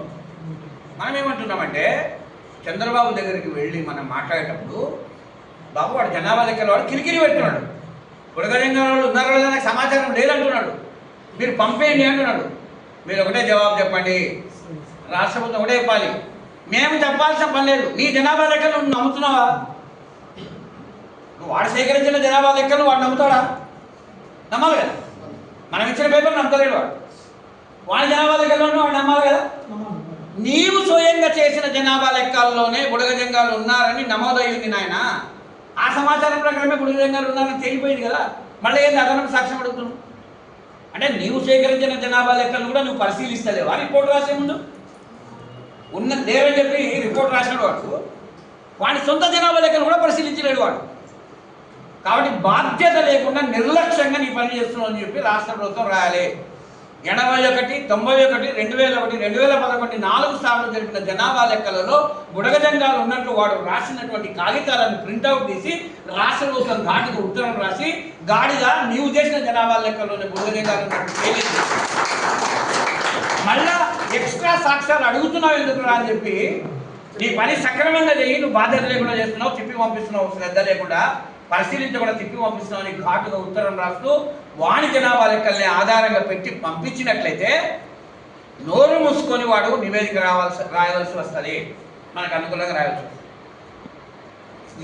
మనం ఏమంటున్నామంటే, చంద్రబాబు దగ్గరికి వెళ్ళి మనం మాట్లాడేటప్పుడు, బాబు వాడు జనాభా లెక్కల వాడు కిరికిరి పెడుతున్నాడు, బుడగ జంగాల వాళ్ళు ఉన్నారో లేదా నాకు సమాచారం లేదంటున్నాడు, మీరు పంపేయండి అంటున్నాడు. మీరు ఒకటే జవాబు చెప్పండి, రాష్ట్ర ప్రభుత్వం ఒకటే చెప్పాలి, మేము చెప్పాల్సిన పని లేదు. నీ జనాభా లెక్కలు నువ్వు నమ్ముతున్నావా? నువ్వు వాడు సేకరించిన జనాభా లెక్కలు వాడు నమ్ముతాడా? నమ్మాలి కదా. మనం ఇచ్చిన పేపర్ నమ్మలేడు వాడు. వాడి జనాభా లెక్కల్లో వాడు నమ్మాలి కదా. నీవు స్వయంగా చేసిన జనాభా లెక్కల్లోనే బుడగ జంగాలు ఉన్నారని నమోదయ్యింది నాయన. ఆ సమాచారం ప్రకారమే బుడగ జంగాలు ఉన్నారని తేలిపోయింది కదా. మళ్ళీ ఏంటి అదనపు సాక్ష్యం అడుగుతున్నావు? అంటే నీవు సేకరించిన జనాభా లెక్కలు కూడా నువ్వు పరిశీలిస్తలేవా? రిపోర్ట్ రాసే ముందు ఉన్న లేరని చెప్పి రిపోర్ట్ రాసినాడు వాడు. వాడి సొంత జనాభా లెక్కలు కూడా పరిశీలించలేడు వాడు. కాబట్టి బాధ్యత లేకుండా నిర్లక్ష్యంగా నీ పని చేస్తున్నావు అని చెప్పి రాష్ట్ర ప్రభుత్వం రాయాలి. 81, 91, 2001, 2011 4 సార్లు జరిపిన జనాభా లెక్కలలో బుడగ జంగాలు ఉన్నట్టు వాడు రాసినటువంటి కాగితాలను ప్రింట్అవుట్ తీసి రాష్ట్ర ప్రభుత్వం ఘాటుకు ఉత్తరం రాసి, గాడిగా నీవు చేసిన జనాభా లెక్కల్లోనే బుడగ జంగాలు ఉన్నట్టు తేలింది. మళ్ళా ఎక్స్ట్రా సాక్ష్యాలు అడుగుతున్నావు ఎందుకురా అని చెప్పి నీ పని సక్రమంగా చేయి, నువ్వు బాధ్యత లేకుండా చేస్తున్నావు, చెప్పి పంపిస్తున్నావు శ్రద్ధ లేకుండా. పరిశీలించకుండా తిప్పి పంపిస్తున్నామని ఘాటుగా ఉత్తరం రాస్తూ వాణి జనాభా లెక్కల్ని ఆధారంగా పెట్టి పంపించినట్లయితే నోరు మూసుకొని వాడు నివేదిక రాయవలసి వస్తుంది, మనకు అనుకూలంగా రాయవలసి వస్తుంది.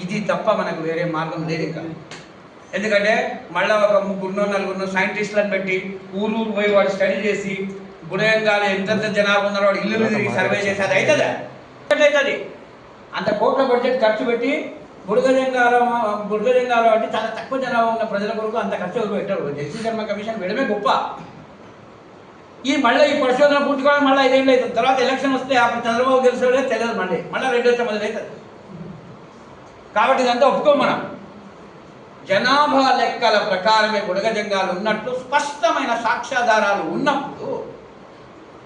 ఇది తప్ప మనకు వేరే మార్గం లేదు ఇంకా. ఎందుకంటే మళ్ళీ ఒక 3-4 సైంటిస్టులను పెట్టి ఊరు పోయి వాడు స్టడీ చేసి బుడగంగాలు ఎంతెంత జనాభా ఉన్నారో వాడు ఇల్లు తిరిగి సర్వే చేసి అది అవుతుందా? అవుతుంది. అంత కోట్ల బడ్జెట్ ఖర్చు పెట్టి బుడగజంగాలం అంటే చాలా తక్కువ జనాభా ఉన్న ప్రజల కొరకు అంత ఖర్చు ఎవరు పెట్టారు. జస్టిస్ శర్మ కమిషన్ వేయడమే గొప్ప. మళ్ళీ ఈ పరిశోధన పూర్తి కావడం మళ్ళీ 5 ఏళ్ళు అవుతుంది. తర్వాత ఎలక్షన్ వస్తే అప్పుడు చంద్రబాబు గెలిచే తెలియదు, మళ్ళీ 2 వచ్చే మొదలవుతుంది. కాబట్టి ఇదంతా ఒప్పుకోం మనం. జనాభా లెక్కల ప్రకారమే బుడగజంగాలు ఉన్నట్లు స్పష్టమైన సాక్ష్యాధారాలు ఉన్నప్పుడు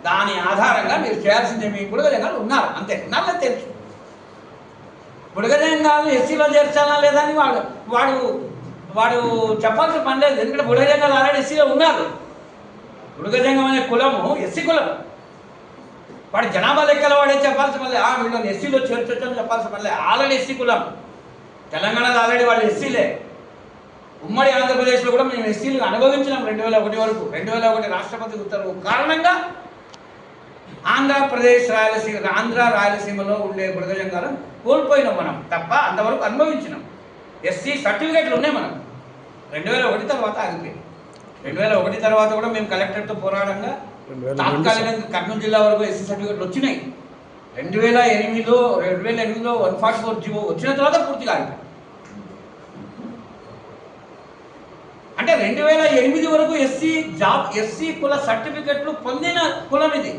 దాని ఆధారంగా మీరు చేయాల్సిందే. మీ బుడగజంగాలు ఉన్నారు, అంతే, ఉన్నారని తెలుసు. బుడగజంగాలు ఎస్సీలో చేర్చాలా లేదా అని వాడు చెప్పాల్సిన పని లేదు. ఎందుకంటే బుడగజంగాలు ఆల్రెడీ ఎస్సీలో ఉన్నారు. బుడగజంగం అనే కులము ఎస్సీ కులం. వాడు జనాభా లెక్కల వాడే చెప్పాల్సిన పని లేదు. వీళ్ళని ఎస్సీలో చేర్చొచ్చని చెప్పాల్సిన పని లేదు. ఆల్రెడీ ఎస్సీ కులం. తెలంగాణలో ఆల్రెడీ వాళ్ళు ఎస్సీలే. ఉమ్మడి ఆంధ్రప్రదేశ్లో కూడా మేము ఎస్సీలు అనుభవించినాం 2001 వరకు. 2001 రాష్ట్రపతి ఉత్తర్వు కారణంగా ఆంధ్ర రాయలసీమలో ఉండే బుడగజంగాలను కోల్పోయినాం మనం తప్ప, అంతవరకు అనుభవించినాం. ఎస్సీ సర్టిఫికేట్లు ఉన్నాయి మనం. 2001 తర్వాత ఆగిపోయింది. 2001 తర్వాత కూడా మేము కలెక్టర్తో పోరాడంగా తాత్కాలికంగా కర్నూలు జిల్లా వరకు ఎస్సీ సర్టిఫికేట్లు వచ్చినాయి. 2008లో 144 జీవో వచ్చిన తర్వాత పూర్తిగా ఆగిపోయింది. అంటే 2008 వరకు ఎస్సీ కుల సర్టిఫికెట్లు పొందిన కులం ఇది.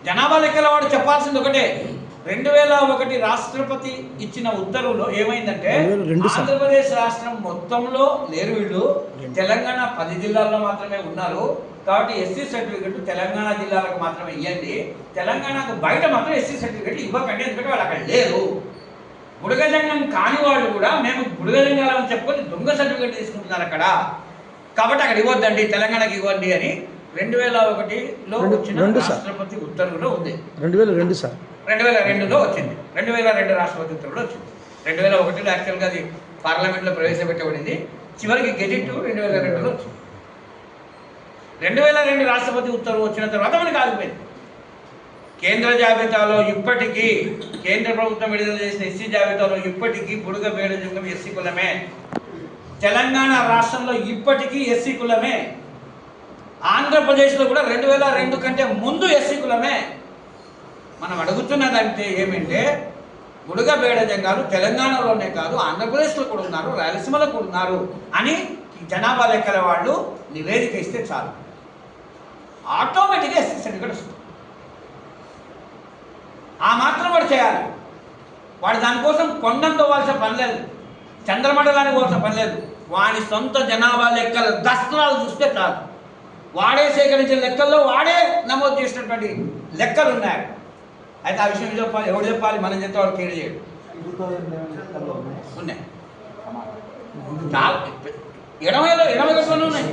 జనాభా లెక్కల వాడు చెప్పాల్సింది ఒకటే. 2001 రాష్ట్రపతి ఇచ్చిన ఉత్తర్వులో ఏమైందంటే ఆంధ్రప్రదేశ్ రాష్ట్రం మొత్తంలో లేరు వీళ్ళు, తెలంగాణ 10 జిల్లాల్లో మాత్రమే ఉన్నారు. కాబట్టి ఎస్సీ సర్టిఫికెట్ తెలంగాణ జిల్లాలకు మాత్రమే ఇవ్వండి, తెలంగాణకు బయట మాత్రం ఎస్సీ సర్టిఫికెట్ ఇవ్వకండి, ఎందుకంటే వాళ్ళు అక్కడ లేరు. బుడగజంగం కాని వాళ్ళు కూడా మేము బుడగజంగాలని చెప్పుకొని దొంగ సర్టిఫికెట్ తీసుకుంటున్నారు అక్కడ, కాబట్టి అక్కడ ఇవ్వద్దండి, తెలంగాణకి ఇవ్వండి అని 2001లో వచ్చిన రాష్ట్రపతి ఉత్తర్వులో ఉంది. 2002లో వచ్చింది. 2002 రాష్ట్రపతి ఉత్తర్వులో వచ్చింది. 2001లో యాక్చువల్గా అది పార్లమెంట్లో ప్రవేశపెట్టబడింది. చివరికి గెజిట్ 2002లో వచ్చింది. 2002 రాష్ట్రపతి ఉత్తర్వు వచ్చిన తర్వాత మనకి ఆగిపోయింది. కేంద్ర జాబితాలో ఇప్పటికీ కేంద్ర ప్రభుత్వం విడుదల చేసిన ఎస్సీ జాబితాలో ఇప్పటికీ బుడగ బేడజంగం ఎస్సీ కులమే. తెలంగాణ రాష్ట్రంలో ఇప్పటికీ ఎస్సీ కులమే. ఆంధ్రప్రదేశ్లో కూడా 2002 కంటే ముందు ఎస్సీ కులమే. మనం అడుగుతున్నదంటే ఏమంటే బుడగ బేడజంగాలు తెలంగాణలోనే కాదు ఆంధ్రప్రదేశ్లో కూడా ఉన్నారు, రాయలసీమలో కూడా ఉన్నారు అని జనాభా లెక్కల వాళ్ళు నివేదిక ఇస్తే చాలు, ఆటోమేటిక్గా ఎస్సీ సర్టిఫికేట్ వస్తుంది. ఆ మాత్రం వాడు చేయాలి. వాడు దానికోసం కొండను తోవాల్సిన పని లేదు, చంద్రమండలానికి పోవాల్సిన పని లేదు. వాడి సొంత జనాభా లెక్కల దస్త్రాలు చూస్తే చాలు. వాడే సేకరించిన లెక్కల్లో వాడే నమోదు చేసినటువంటి లెక్కలు ఉన్నాయి. అయితే ఆ విషయం చెప్పాలి, ఎవడు చెప్పాలి? మనం చెప్తే వాడు కేర్ చేయడు. ఉన్నాయి, 81లోనే ఉన్నాయి,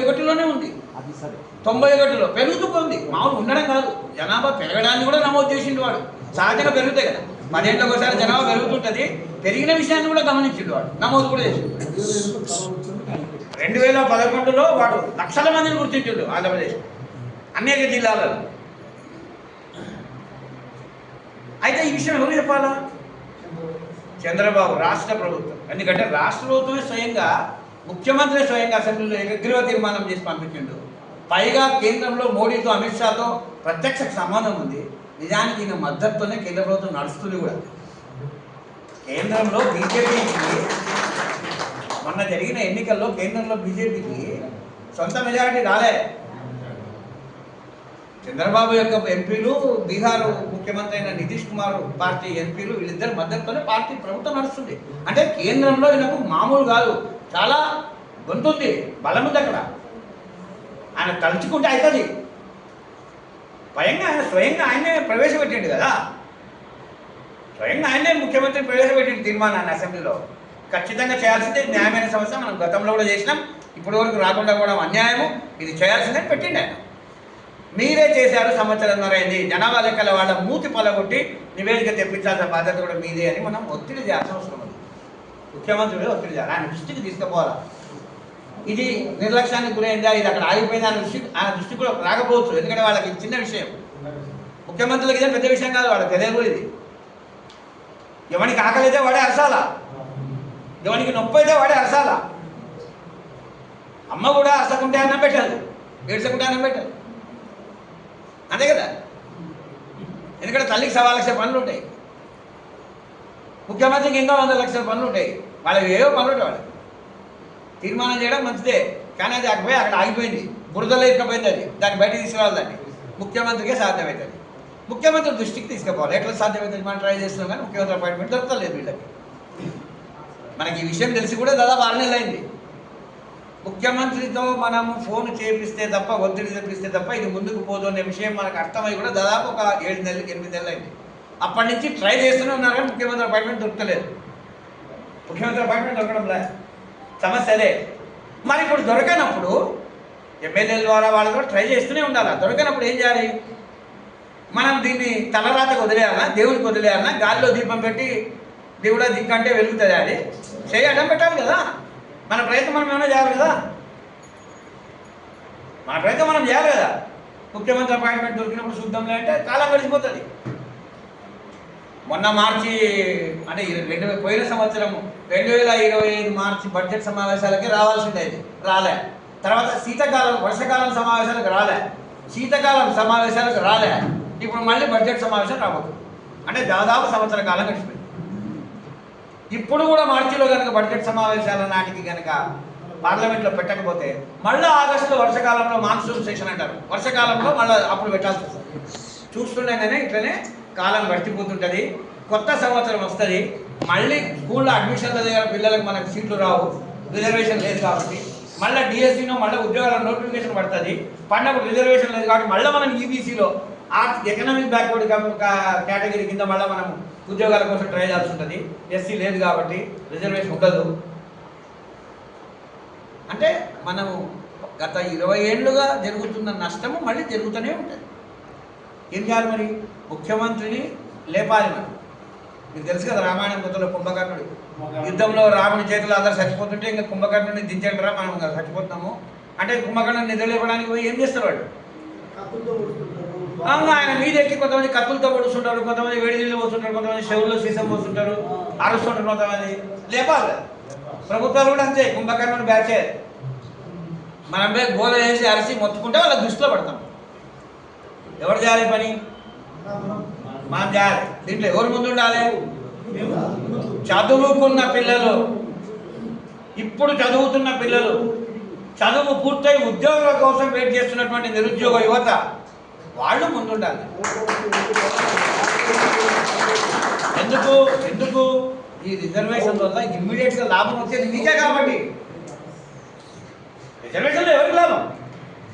81లోనే ఉంది, 91లో పెరుగుతూ పోయింది. మామూలు ఉండడం కాదు, జనాభా పెరగడాన్ని కూడా నమోదు చేసిండు వాడు. సహజంగా పెరుగుతాయి కదా, 10 ఏళ్ళకి ఒకసారి జనాభా పెరుగుతుంటుంది. పెరిగిన విషయాన్ని కూడా గమనించిండు వాడు, నమోదు కూడా చేసిండు. 2011లో వాడు లక్షల మందిని గుర్తించిండు ఆంధ్రప్రదేశ్ అనేక జిల్లాలలో. అయితే ఈ విషయం ఎవరు చెప్పాలా? చంద్రబాబు, రాష్ట్ర ప్రభుత్వం. ఎందుకంటే రాష్ట్ర ప్రభుత్వమే స్వయంగా, ముఖ్యమంత్రి స్వయంగా అసెంబ్లీలో ఏకగ్రీవ తీర్మానం చేసి పంపించిండు. పైగా కేంద్రంలో మోడీతో, అమిత్ షాతో ప్రత్యక్ష సంబంధం ఉంది. నిజానికి ఈయన మద్దతుతోనే కేంద్ర ప్రభుత్వం నడుస్తుంది కూడా. కేంద్రంలో బీజేపీకి మొన్న జరిగిన ఎన్నికల్లో కేంద్రంలో బీజేపీకి సొంత మెజారిటీ రాలే. చంద్రబాబు యొక్క ఎంపీలు, బీహార్ ముఖ్యమంత్రి అయిన నితీష్ కుమార్ పార్టీ ఎంపీలు, వీళ్ళిద్దరు మద్దతుతోనే పార్టీ ప్రభుత్వం నడుస్తుంది. అంటే కేంద్రంలో ఈయనకు మామూలు కాదు, చాలా గొంతుంది, బలం ఉంది అక్కడ. ఆయన తలుచుకుంటే అవుతుంది. స్వయంగా ఆయనే ప్రవేశపెట్టిండు కదా, స్వయంగా ఆయనే ముఖ్యమంత్రి ప్రవేశపెట్టిండు తీర్మానాన్ని అసెంబ్లీలో. ఖచ్చితంగా చేయాల్సిందే, న్యాయమైన సమస్య. మనం గతంలో కూడా చేసినాం, ఇప్పటి వరకు రాకుండా కూడా అన్యాయము, ఇది చేయాల్సిందే పెట్టిండు ఆయన. మీరే చేశారు, సంవత్సరంన్నర అయింది. జనాభా లెక్కల వాళ్ళ మూతి పలగొట్టి నివేదిక తెప్పించాల్సిన బాధ్యత కూడా మీదే అని మనం ఒత్తిడి చేయాల్సిన అవసరం ఉంది. ముఖ్యమంత్రి ఒత్తిడి చేయాలి, ఆయన దృష్టికి తీసుకుపోవాలి. ఇది నిర్లక్ష్యానికి గురైందా, ఇది అక్కడ ఆగిపోయింది ఆయన దృష్టి కూడా రాకపోవచ్చు. ఎందుకంటే వాళ్ళకి చిన్న విషయం, ముఖ్యమంత్రులకి ఇదే పెద్ద విషయం కాదు, వాళ్ళకి తెలియదు. ఇది ఎవరికి ఆకలి అయితే వాడే అరసాలా, ఎవరికి నొప్పి అయితే వాడే అరసాలా. అమ్మ కూడా అరసకుంటే అన్నం పెట్టాలి, ఏడ్చకుంటే అన్నం పెట్టాలి, అంతే కదా. ఎందుకంటే తల్లికి 1.25 లక్షల పనులు ఉంటాయి, ముఖ్యమంత్రికి ఇంకా 100 లక్షల పనులు ఉంటాయి. వాళ్ళకి ఏవో పనులు ఉంటాయి. వాళ్ళకి తీర్మానం చేయడం మంచిదే, కానీ అది అక్కడ ఆగిపోయింది, బురదలో ఇకపోయింది. అది దాన్ని బయటకు తీసుకురావాలండి ముఖ్యమంత్రికే సాధ్యమవుతుంది. ముఖ్యమంత్రి దృష్టికి తీసుకుపోవాలి. ఎట్లా సాధ్యమవుతుంది మనం ట్రై చేస్తున్నాం, కానీ ముఖ్యమంత్రి అపాయింట్మెంట్ దొరకలేదు వీళ్ళకి. మనకి ఈ విషయం తెలిసి కూడా దాదాపు 6 నెలలు అయింది. ముఖ్యమంత్రితో మనము ఫోన్ చేపిస్తే తప్ప, ఒత్తిడి తెప్పిస్తే తప్ప ఇది ముందుకు పోదు అనే విషయం మనకు అర్థమై కూడా దాదాపు ఒక 7 నెలలు 8 నెలలు అయింది. అప్పటి నుంచి ట్రై చేస్తూనే ఉన్నారు, కానీ ముఖ్యమంత్రి అపాయింట్మెంట్ దొరకలేదు. ముఖ్యమంత్రి అపాయింట్మెంట్ దొరకడం లేదు, సమస్య అదే. మరి ఇప్పుడు దొరకనప్పుడు ఎమ్మెల్యేల ద్వారా వాళ్ళతో ట్రై చేస్తూనే ఉండాలి. దొరకనప్పుడు ఏం చేయాలి? మనం దీన్ని తలరాతకు వదిలేయాలన్నా, దేవుడికి వదిలేయాలన్నా, గాలిలో దీపం పెట్టి దేవుడా దిక్కంటే వెలుగుతుంది, అది చేయడం పెట్టాలి కదా. మన ప్రయత్నం మనం ఏమైనా చేయాలి కదా, మన ప్రయత్నం మనం చేయాలి కదా. ముఖ్యమంత్రి అపాయింట్మెంట్ దొరికినప్పుడు చూద్దాంలే అంటే కాలం గడిచిపోతుంది. మొన్న మార్చి అంటే పోయిన సంవత్సరం 2025 మార్చి బడ్జెట్ సమావేశాలకి రావాల్సిందే, రాలే. తర్వాత వర్షాకాలం సమావేశాలకు రాలే, శీతాకాలం సమావేశాలకు రాలే. ఇప్పుడు మళ్ళీ బడ్జెట్ సమావేశం రాబోతుంది, అంటే దాదాపు సంవత్సర కాలం గడిచిపోయింది. ఇప్పుడు కూడా మార్చిలో కనుక బడ్జెట్ సమావేశాల నాటికి కనుక పార్లమెంట్లో పెట్టకపోతే మళ్ళీ ఆగస్టులో వర్షాకాలంలో మాన్సూన్ సెషన్ అంటారు, వర్షాకాలంలో మళ్ళీ అప్పుడు పెట్టాల్సి వస్తుంది. చూస్తుండగానే ఇట్లనే కాలం గడిచిపోతుంటుంది. కొత్త సంవత్సరం వస్తుంది, మళ్ళీ స్కూల్లో అడ్మిషన్ల దగ్గర పిల్లలకు మనకు సీట్లు రావు, రిజర్వేషన్ లేదు కాబట్టి. మళ్ళీ డిఎస్సీలో మళ్ళీ ఉద్యోగాల నోటిఫికేషన్ పడుతుంది, పండగ రిజర్వేషన్ లేదు కాబట్టి మళ్ళీ మనం ఈబీసీలో ఎకనామిక్ బ్యాక్వర్డ్ కేటగిరీ కింద మళ్ళీ మనం ఉద్యోగాల కోసం ట్రై చేయాల్సి ఉంటుంది. ఎస్సీ లేదు కాబట్టి రిజర్వేషన్ ఉండదు. అంటే మనము గత 20 ఏళ్ళుగా జరుగుతున్న నష్టము మళ్ళీ జరుగుతూనే ఉంటుంది. ఏం చేయాలి మరి? ముఖ్యమంత్రిని లేపాలి. మరి మీకు తెలుసు కదా, రామాయణం కొత్తలో కుంభకర్ణుడు యుద్ధంలో రాముడి చేతులు అందరూ చచ్చిపోతుంటే ఇంకా కుంభకర్ణుడిని దించంటారా, మనం చచ్చిపోతున్నాము అంటే కుంభకర్ణుని నిద్ర లేపడానికి పోయి ఏం చేస్తారు వాడు? ఆయన మీద ఎక్కి కొంతమంది కత్తులతో పొడుస్తుంటారు, కొంతమంది వేడి నీళ్ళు పోస్తుంటారు, కొంతమంది చెవుల్లో సీసం పోస్తుంటారు, అరుస్తుంటారు, కొంతమంది లేపాలి. ప్రభుత్వాలు కూడా అంతే, కుంభకర్ణుని బ్యాచే. మనం గోల చేసి అరిసి మొత్తుకుంటే వాళ్ళ దృష్టిలో పడతాం. ఎవరు చేయాలి పని? మనం చేయాలి. దీంట్లో ఎవరు ముందు ఉండాలి? చదువుకున్న పిల్లలు, ఇప్పుడు చదువుతున్న పిల్లలు, చదువు పూర్తయి ఉద్యోగాల కోసం వెయిట్ చేస్తున్నటువంటి నిరుద్యోగ యువత, వాళ్ళు ముందుండాలి. ఎందుకు ఈ రిజర్వేషన్ వల్ల ఇమ్మీడియట్గా లాభం వచ్చేది మీకే కాబట్టి. రిజర్వేషన్లో ఎవరికి లాభం?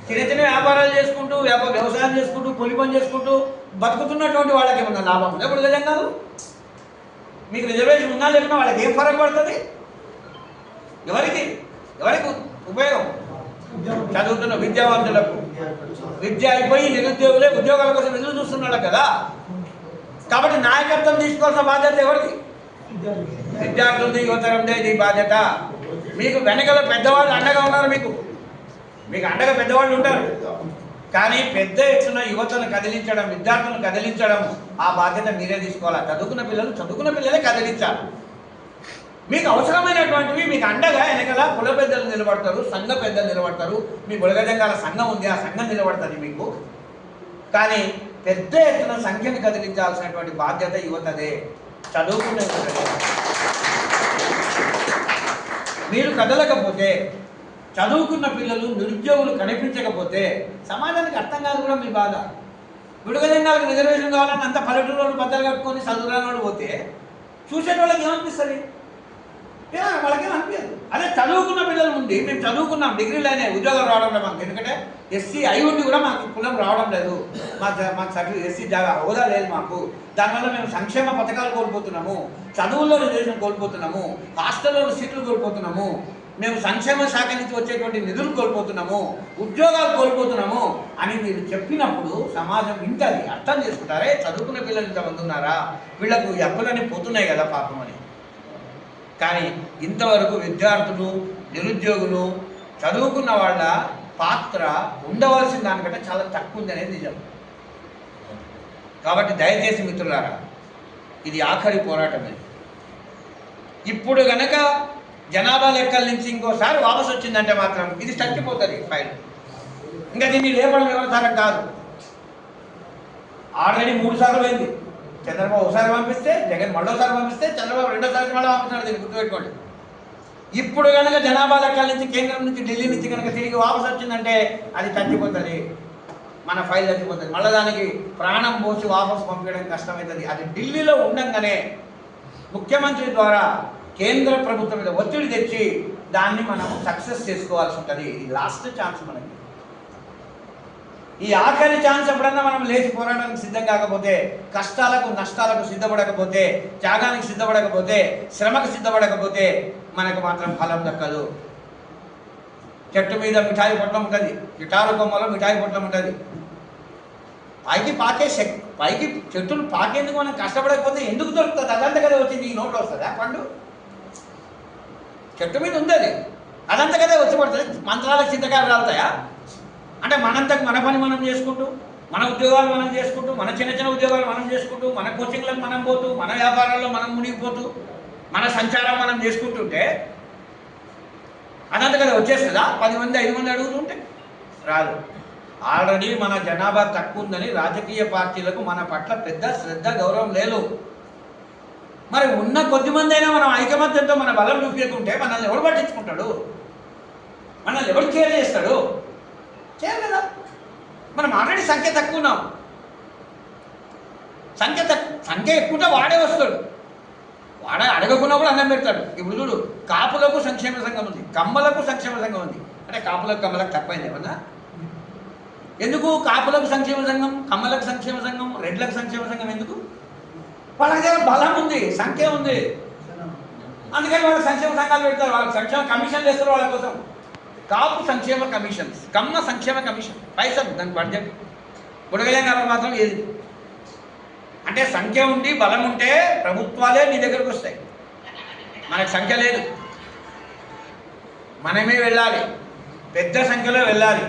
చిన్న చిన్న వ్యాపారాలు చేసుకుంటూ, వ్యవసాయం చేసుకుంటూ, కూలి పని చేసుకుంటూ బతుకుతున్నటువంటి వాళ్ళకి ఏమన్నా లాభం ఉందా? ఇప్పుడు నిజం కాదు. మీకు రిజర్వేషన్ ఉన్నా లేకున్నా వాళ్ళకి ఏం ఫరక్ పడుతుంది? ఎవరికి ఉపయోగం? చదువుతున్న విద్యావంతులకు. విద్య అయిపోయి నిరుద్యోగులే ఉద్యోగాల కోసం ఎదురు చూస్తున్నాడు కదా. కాబట్టి నాయకత్వం తీసుకోవాల్సిన బాధ్యత ఎవరిది? విద్యార్థులది, యువతరందే ఇది బాధ్యత. మీకు వెనకల పెద్దవాళ్ళు అండగా ఉన్నారు, మీకు అండగా పెద్దవాళ్ళు ఉంటారు. కానీ పెద్ద ఎత్తున యువతను కదిలించడం, విద్యార్థులను కదిలించడం ఆ బాధ్యత మీరే తీసుకోవాలి. చదువుకున్న పిల్లలే కదిలించాలి. మీకు అవసరమైనటువంటివి మీకు అండగా వెనకాల కుల పెద్దలు నిలబడతారు, సంఘ పెద్దలు నిలబడతారు. మీ బుడగజంగాల సంఘం ఉంది, ఆ సంఘం నిలబడుతుంది మీకు. కానీ పెద్ద ఎత్తున సంఖ్యను కదిలించాల్సినటువంటి బాధ్యత యువతదే, చదువుకునే యువతదే. మీరు కదలకపోతే, చదువుకున్న పిల్లలు నిరుద్యోగులు కనిపించకపోతే సమాజానికి అర్థం కాదు కూడా మీ బాధ. బుడగజంగాలకు రిజర్వేషన్ కావాలని అంత పల్లెటూరు బద్దలు కట్టుకొని చదువురాని పోతే చూసేటోళ్ళకి ఏమనిపిస్తుంది? వాళ్ళకేం అనిపించదు. అదే చదువుకున్న పిల్లలు ఉండి మేము చదువుకున్నాం, డిగ్రీలు అయినాయి, ఉద్యోగాలు రావడం లేదు మాకు. ఎందుకంటే ఎస్సీ అయి ఉండి కూడా మాకు కులం రావడం లేదు, మాకు సర్టిఫికేట్ ఎస్సీ హోదా లేదు మాకు. దానివల్ల మేము సంక్షేమ పథకాలు కోల్పోతున్నాము, చదువుల్లో రిజర్వేషన్ కోల్పోతున్నాము, హాస్టల్లో సీట్లు కోల్పోతున్నాము. మేము సంక్షేమ శాఖ నుంచి వచ్చేటువంటి నిధులు కోల్పోతున్నాము, ఉద్యోగాలు కోల్పోతున్నాము అని మీరు చెప్పినప్పుడు సమాజం వింటది, అర్థం చేసుకుంటారే చదువుకున్న పిల్లలు ఇంతమంది ఉన్నారా, వీళ్ళకు ఈ హక్కులన్నీ పోతున్నాయి కదా పాపం అని. కానీ ఇంతవరకు విద్యార్థులు, నిరుద్యోగులు, చదువుకున్న వాళ్ళ పాత్ర ఉండవలసిన దానికంటే చాలా తక్కువ ఉంది అనేది నిజం. కాబట్టి దయచేసి మిత్రులారా, ఇది ఆఖరి పోరాటమే. ఇప్పుడు గనక జనాభా లెక్కల నుంచి ఇంకోసారి వాపసు వచ్చిందంటే మాత్రం ఇది చచ్చిపోతుంది ఫైల్. ఇంకా దీన్ని లేపడం ఎవరి తరం కాదు. ఆల్రెడీ 3 సార్లు పోయింది. చంద్రబాబు ఒకసారి పంపిస్తే, జగన్ మళ్ళోసారి పంపిస్తే, చంద్రబాబు రెండోసారి మళ్ళీ పంపిస్తున్నాడు. దీన్ని గుర్తుపెట్టుకోండి. ఇప్పుడు కనుక జనాభా లెక్కల నుంచి, కేంద్రం నుంచి, ఢిల్లీ నుంచి కనుక తిరిగి వాపసు వచ్చిందంటే అది చచ్చిపోతుంది, మన ఫైల్ చచ్చిపోతుంది. మళ్ళీ దానికి ప్రాణం పోసి వాపసు పంపించడం కష్టమవుతుంది. అది ఢిల్లీలో ఉండగానే ముఖ్యమంత్రి ద్వారా కేంద్ర ప్రభుత్వం మీద ఒత్తిడి తెచ్చి దాన్ని మనం సక్సెస్ చేసుకోవాల్సి ఉంటుంది. ఇది లాస్ట్ ఛాన్స్ మనకి. ఈ ఆఖరి ఛాన్స్ ఎప్పుడన్నా మనం లేచి పోరాటానికి సిద్ధం కాకపోతే, కష్టాలకు నష్టాలకు సిద్ధపడకపోతే, త్యాగానికి సిద్ధపడకపోతే, శ్రమకు సిద్ధపడకపోతే మనకు మాత్రం ఫలం దక్కదు. చెట్టు మీద మిఠాయి పొట్లం ఉంటుంది, గిటారు కొమ్మలో మిఠాయి పొట్లం ఉంటుంది. పైకి చెట్టును పాకేందుకు మనం కష్టపడకపోతే ఎందుకు దొరుకుతుంది? అదంతా కదా వచ్చింది ఈ నోట్లో వస్తుంది ఆ పండు. చెట్టు మీద ఉంది అది, అదంతా కదా వచ్చి పడుతుంది. మంత్రాలకు చింతకాయలు రాలుతాయా? అంటే మనంతకు మన పని మనం చేసుకుంటూ, మన ఉద్యోగాలు మనం చేసుకుంటూ, మన చిన్న చిన్న ఉద్యోగాలు మనం చేసుకుంటూ, మన కోచింగ్లకు మనం పోతూ, మన వ్యాపారాల్లో మనం మునిగిపోతూ, మన సంచారం మనం చేసుకుంటుంటే అదంతా కదా వచ్చేస్తుందా? 10 మంది 5 మంది అడుగుతుంటే రాదు. ఆల్రెడీ మన జనాభా తక్కువ ఉందని రాజకీయ పార్టీలకు మన పట్ల పెద్ద శ్రద్ధ, గౌరవం లేదు. మరి ఉన్న కొద్ది మంది అయినా మనం ఐకమత్యంతో మన బలం చూపించుకుంటే మనల్ని ఎవరు పట్టించుకుంటాడు? మనల్ని ఎవరు కేర్ చేస్తాడు? చేయరు కదా. మనం ఆల్రెడీ సంఖ్య తక్కువ ఉన్నాం. సంఖ్య ఎక్కువ వాడే వస్తాడు, వాడే అడగకుండా కూడా అన్నం పెడతాడు. ఇప్పుడు చూడు, కాపులకు సంక్షేమ సంఘం ఉంది, కమ్మలకు సంక్షేమ సంఘం ఉంది. అంటే కాపులకు కమ్మలకు తక్కువైంది ఏమన్నా? ఎందుకు కాపులకు సంక్షేమ సంఘం, కమ్మలకు సంక్షేమ సంఘం, రెడ్లకు సంక్షేమ సంఘం ఎందుకు? వాళ్ళ దగ్గర బలం ఉంది, సంఖ్య ఉంది, అందుకని వాళ్ళకి సంక్షేమ సంఘాలు పెడతారు, వాళ్ళకి సంక్షేమ కమిషన్లు వేస్తారు వాళ్ళ కోసం. కాపు సంక్షేమ కమిషన్స్, కమ్మ సంక్షేమ కమిషన్, పైసలు దాని బడ్జెట్. బుడగలేని మాత్రం ఏది అంటే సంఖ్య ఉండి బలం ఉంటే ప్రభుత్వాలే నీ దగ్గరకు వస్తాయి. మనకు సంఖ్య లేదు, మనమే వెళ్ళాలి, పెద్ద సంఖ్యలో వెళ్ళాలి.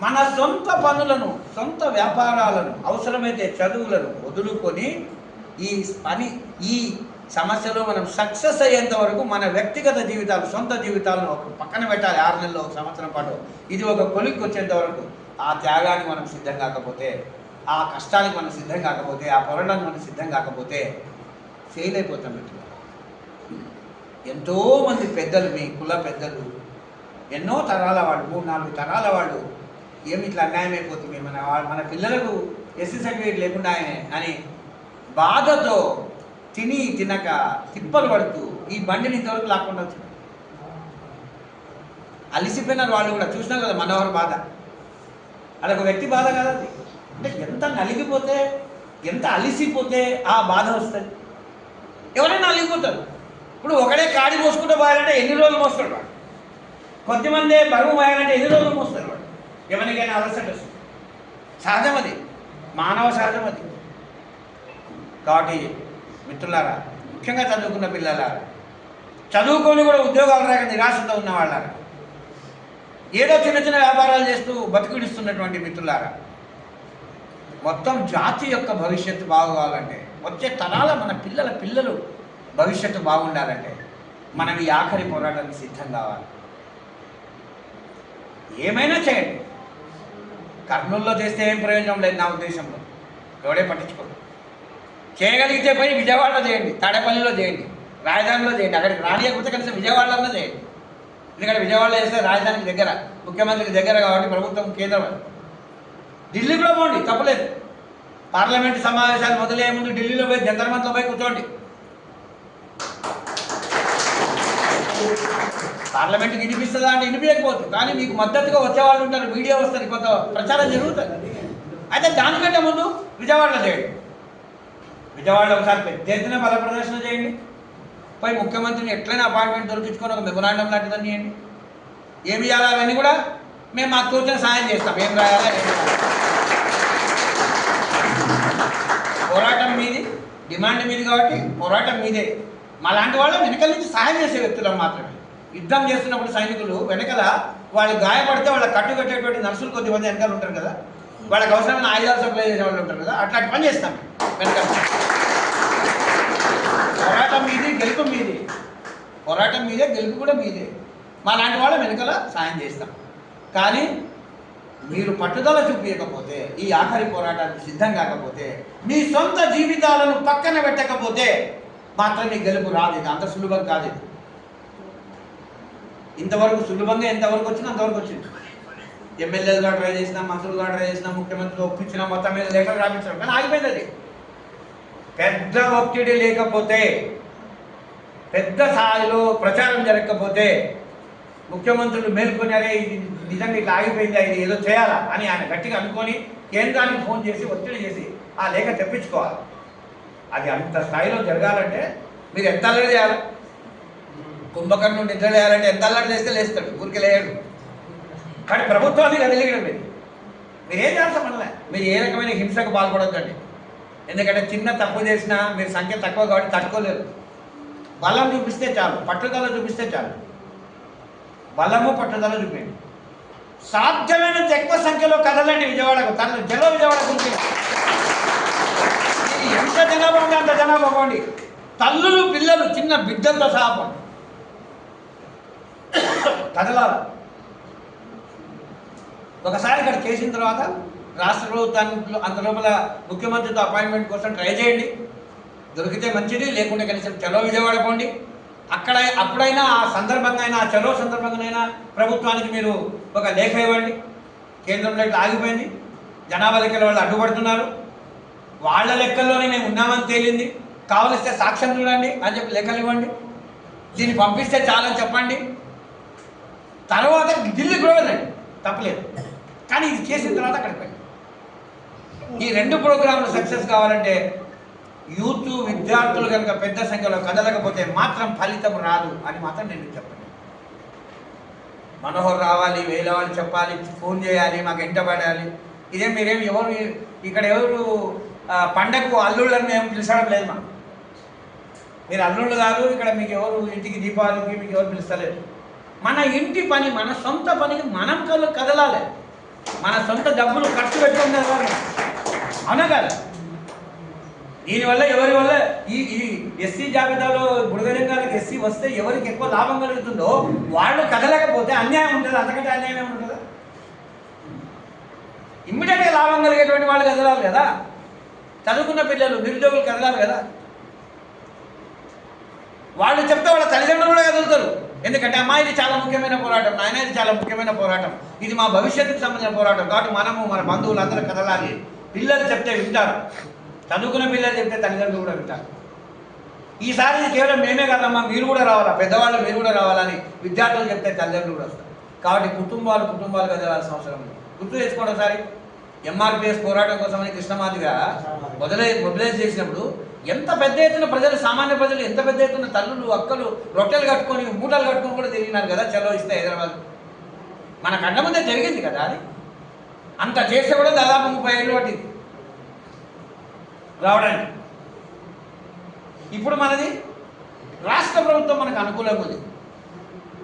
మన సొంత పనులను, సొంత వ్యాపారాలను, అవసరమైతే చదువులను వదులుకొని ఈ సమస్యలో మనం సక్సెస్ అయ్యేంత వరకు మన వ్యక్తిగత జీవితాలు, సొంత జీవితాలను ఒక పక్కన పెట్టాలి. 6 నెలలు, 1 సంవత్సరం పాటు ఇది ఒక కొలిక్కి వచ్చేంత వరకు. ఆ త్యాగానికి మనం సిద్ధం కాకపోతే, ఆ కష్టానికి మనం సిద్ధం కాకపోతే, ఆ పోరాటానికి మనం సిద్ధం కాకపోతే ఫెయిల్ అయిపోతాం. ఎంతోమంది పెద్దలు, మీ కుల పెద్దలు, ఎన్నో తరాల వాళ్ళు, 3-4 తరాల వాళ్ళు ఏమి ఇట్లా అన్యాయం అయిపోతుంది, మన పిల్లలకు ఎస్సీ సర్టిఫికేట్ లేకుండా ఆయనే అని బాధతో తినక తిప్పలు పడుతూ ఈ బండిని ఇంతవరకు లాక్కుండా వచ్చింది. అలిసిపోయినారు వాళ్ళు కూడా. చూసినారు కదా మనోహర్ బాధ, అదొక వ్యక్తి బాధ కదా. అంటే ఎంత నలిగిపోతే, ఎంత అలిసిపోతే ఆ బాధ వస్తుంది. ఎవరైనా అలిగిపోతారు. ఇప్పుడు ఒకడే కాడి మోసుకుంటూ పోయాలంటే ఎన్ని రోజులు మోస్తాడు వాడు? కొద్దిమంది బరువు పోయాలంటే ఎన్ని రోజులు మోస్తాడు వాడు? ఎవరికైనా అలసట వస్తుంది. సహజం అది, మానవ సహజం అది. కాబట్టి మిత్రులారా, ముఖ్యంగా చదువుకున్న పిల్లలారా, చదువుకొని కూడా ఉద్యోగాలు రాక నిరాశతో ఉన్న వాళ్ళారా, ఏదో చిన్న చిన్న వ్యాపారాలు చేస్తూ బతికిడిస్తున్నటువంటి మిత్రులారా, మొత్తం జాతి యొక్క భవిష్యత్తు బాగోవాలంటే, వచ్చే తరాల మన పిల్లలు భవిష్యత్తు బాగుండాలంటే మనం ఈ ఆఖరి పోరాటానికి సిద్ధం కావాలి. ఏమైనా చేయండి. కర్నూలులో చేస్తే ఏం ప్రయోజనం లేదు నా ఉద్దేశంలో, ఎవడే పట్టించుకోడు. చేయగలిగితే పోయి విజయవాడలో చేయండి, తాడేపల్లిలో చేయండి, రాజధానిలో చేయండి. అక్కడికి రానియకపోతే కనీసం విజయవాడలో చేయండి. ఎందుకంటే విజయవాడలో చేస్తే రాజధానికి దగ్గర, ముఖ్యమంత్రికి దగ్గర కాబట్టి ప్రభుత్వం కేంద్రం. ఢిల్లీ కూడా పోండి, తప్పలేదు. పార్లమెంటు సమావేశాలు మొదలయ్యే ముందు ఢిల్లీలో పోయి జంతర్ మంతర్లో పోయి కూర్చోండి. పార్లమెంట్కి వినిపిస్తుందా అంటే వినిపించకపోవచ్చు, కానీ మీకు మద్దతుగా వచ్చేవాళ్ళు ఉంటారు, మీడియా వస్తుంది, కొంత ప్రచారం జరుగుతుంది. అయితే దానికంటే ముందు విజయవాడలో చేయండి. విజయవాడలో ఒకసారి పెద్ద ఎత్తున బల ప్రదర్శన చేయండి. పోయి ముఖ్యమంత్రిని ఎట్లయినా అపాయింట్మెంట్ దొరికించుకొని ఒక మెమొరాండం లాంటిదని చేయండి. ఏమి చేయాలి అవన్నీ కూడా మేము మాకు తోచిన సాయం చేస్తాం. ఏం రాయాలా ఏం రాయాలి, పోరాటం మీది, డిమాండ్ మీది కాబట్టి పోరాటం మీదే. మా లాంటి వాళ్ళు వెనకల నుంచి సహాయం చేసే వ్యక్తులం మాత్రమే. యుద్ధం చేస్తున్నప్పుడు సైనికులు వెనకల వాళ్ళు గాయపడితే వాళ్ళ కట్టు కట్టేటువంటి నర్సులు కొద్దిమంది వెనకాల ఉంటారు కదా, వాళ్ళకి అవసరమైన ఆయుధాలు సప్లై చేసే వాళ్ళు ఉంటారు కదా, అట్లాంటి పని చేస్తాం వెనకాల. పోరాటం మీది, గెలుపు మీది. పోరాటం మీదే, గెలుపు కూడా మీదే. మా లాంటి వాళ్ళ వెనకాల సాయం చేస్తాం. కానీ మీరు పట్టుదల చూపించకపోతే, ఈ ఆఖరి పోరాటానికి సిద్ధం కాకపోతే, మీ సొంత జీవితాలను పక్కన పెట్టకపోతే మాత్రం మీ గెలుపు రాదు. ఇది అంత సులభం కాదు. ఇది ఇంతవరకు సులభంగా ఎంతవరకు వచ్చినా అంతవరకు వచ్చింది. ఎమ్మెల్యేలుగా ట్రై చేసినా, మంత్రులుగా ట్రై చేసినా, ముఖ్యమంత్రులు ఒప్పించినా, మొత్తం మీద లేఖలు రాపించడం, కానీ ఆగిపోయింది. అది పెద్ద ఒత్తిడి లేకపోతే, పెద్ద స్థాయిలో ప్రచారం జరగకపోతే, ముఖ్యమంత్రులు మేల్కొన్నారే ఇది నిజంగా ఇట్లా ఆగిపోయిందా, ఇది ఏదో చేయాలా అని ఆయన గట్టిగా అనుకొని కేంద్రానికి ఫోన్ చేసి ఒత్తిడి చేసి ఆ లేఖ తెప్పించుకోవాలి. అది అంత స్థాయిలో జరగాలంటే మీరు ఎంత అల్లరి చేయాలి. కుంభకర్ణుడు నిద్ర లేయాలంటే ఎంత అల్లరి చేస్తే లేస్తాడు, ఊరికి లేయాడు. కానీ ప్రభుత్వానికి కదిలిగడం మీరేం చేస్తాం మనలే. మీరు ఏ రకమైన హింసకు పాల్పడొద్దండి. ఎందుకంటే చిన్న తప్పు చేసినా మీరు సంఖ్య తక్కువ కాబట్టి తట్టుకోలేరు. బలం చూపిస్తే చాలు, పట్టుదల చూపిస్తే చాలు. బలము పట్టుదల చూపండి. సాధ్యమైనంత ఎక్కువ సంఖ్యలో కదలండి. విజయవాడకు చలో విజయవాడ గురించి ఎంత జనాభా ఉంది అంత జనాభా పోండి. తల్లులు పిల్లలు చిన్న బిడ్డలతో సహా కదలాలి. ఒకసారి ఇక్కడ చేసిన తర్వాత రాష్ట్ర ప్రభుత్వానికి అంత లోపల ముఖ్యమంత్రితో అపాయింట్మెంట్ కోసం ట్రై చేయండి. దొరికితే మంచిది, లేకుంటే కనీసం చలో విజయవాడ పోండి. అక్కడ అప్పుడైనా ఆ సందర్భంగా అయినా, ఆ చలో సందర్భంగానైనా ప్రభుత్వానికి మీరు ఒక లేఖ ఇవ్వండి. కేంద్రంలో ఇట్లా ఆగిపోయింది, జనాభా లెక్కల వాళ్ళు అడ్డుపడుతున్నారు, వాళ్ళ లెక్కల్లోనే మేము ఉన్నామని తేలింది, కావలిస్తే సాక్ష్యం చూడండి అని చెప్పి లెక్కలు ఇవ్వండి. దీన్ని పంపిస్తే చాలని చెప్పండి. తర్వాత ఢిల్లీ కూడా వెళ్ళండి, తప్పలేదు. కానీ ఇది చేసిన తర్వాత అక్కడికి వెళ్ళండి. ఈ రెండు ప్రోగ్రాంలు సక్సెస్ కావాలంటే యూత్ విద్యార్థులు కనుక పెద్ద సంఖ్యలో కదలకపోతే మాత్రం ఫలితం రాదు అని మాత్రం నేను చెప్పండి. మనోహర్ రావాలి, వేల వాళ్ళు చెప్పాలి, ఫోన్ చేయాలి, మాకు ఎంట పడాలి. ఇదేం మీరేం ఎవరు ఇక్కడ ఎవరు పండగకు అల్లుళ్ళని మేము పిలిచడం లేదు. మీరు అల్లుళ్ళు కాదు. ఇక్కడ మీకు ఎవరు ఇంటికి దీపావళికి మీకు ఎవరు పిలుస్తలేదు. మన ఇంటి పని, మన సొంత పనికి మనం కదలాలి. మన సొంత డబ్బులు ఖర్చు పెట్టుకుని కదలాలి. అవునా కదా? దీనివల్ల ఎవరి వల్ల ఈ ఎస్సీ జాబితాలో బుడగలింగాలకు ఎస్సీ వస్తే ఎవరికి ఎక్కువ లాభం కలుగుతుందో వాళ్ళు కదలకపోతే అన్యాయం ఉంటుంది. అంతకంటే అన్యాయం ఏముంటుంది కదా? ఇమ్మీడియట్గా లాభం కలిగేటువంటి వాళ్ళు కదలాలి కదా. చదువుకున్న పిల్లలు, నిరుద్యోగులు కదలాలి కదా. వాళ్ళు చెప్తే వాళ్ళ తల్లిదండ్రులు కూడా కదులుతారు. ఎందుకంటే అమ్మా ఇది చాలా ముఖ్యమైన పోరాటం, నాయన ఇది చాలా ముఖ్యమైన పోరాటం, ఇది మా భవిష్యత్తుకు సంబంధించిన పోరాటం కాబట్టి మనము మన బంధువులు అందరూ కదలాలి. పిల్లలు చెప్తే వింటారు, చదువుకున్న పిల్లలు చెప్తే తల్లిదండ్రులు కూడా వింటారు. ఈసారి ఇది కేవలం మేమే కదమ్మా, మీరు కూడా రావాలా, పెద్దవాళ్ళు మీరు కూడా రావాలని విద్యార్థులు చెప్తే తల్లిదండ్రులు కూడా వస్తారు. కాబట్టి కుటుంబాలు కదలాల్సిన అవసరం ఉంది. గుర్తు చేసుకోండి ఒకసారి. ఎంఆర్పిఎస్ పోరాటం కోసమని కృష్ణమాదిగా మొబిలైజ్ చేసినప్పుడు ఎంత పెద్ద ఎత్తున ప్రజలు, సామాన్య ప్రజలు ఎంత పెద్ద ఎత్తున తల్లులు అక్కలు రొట్టెలు కట్టుకొని మూటలు కట్టుకొని కూడా తిరిగినారు కదా. చలో ఇస్తే హైదరాబాద్ మన కళ్ళ ముందే జరిగింది కదా. అది అంత చేస్తే కూడా దాదాపు 30 ఏళ్ళు పట్టింది రావడానికి. ఇప్పుడు మనది రాష్ట్ర ప్రభుత్వం మనకు అనుకూలంగా ఉంది,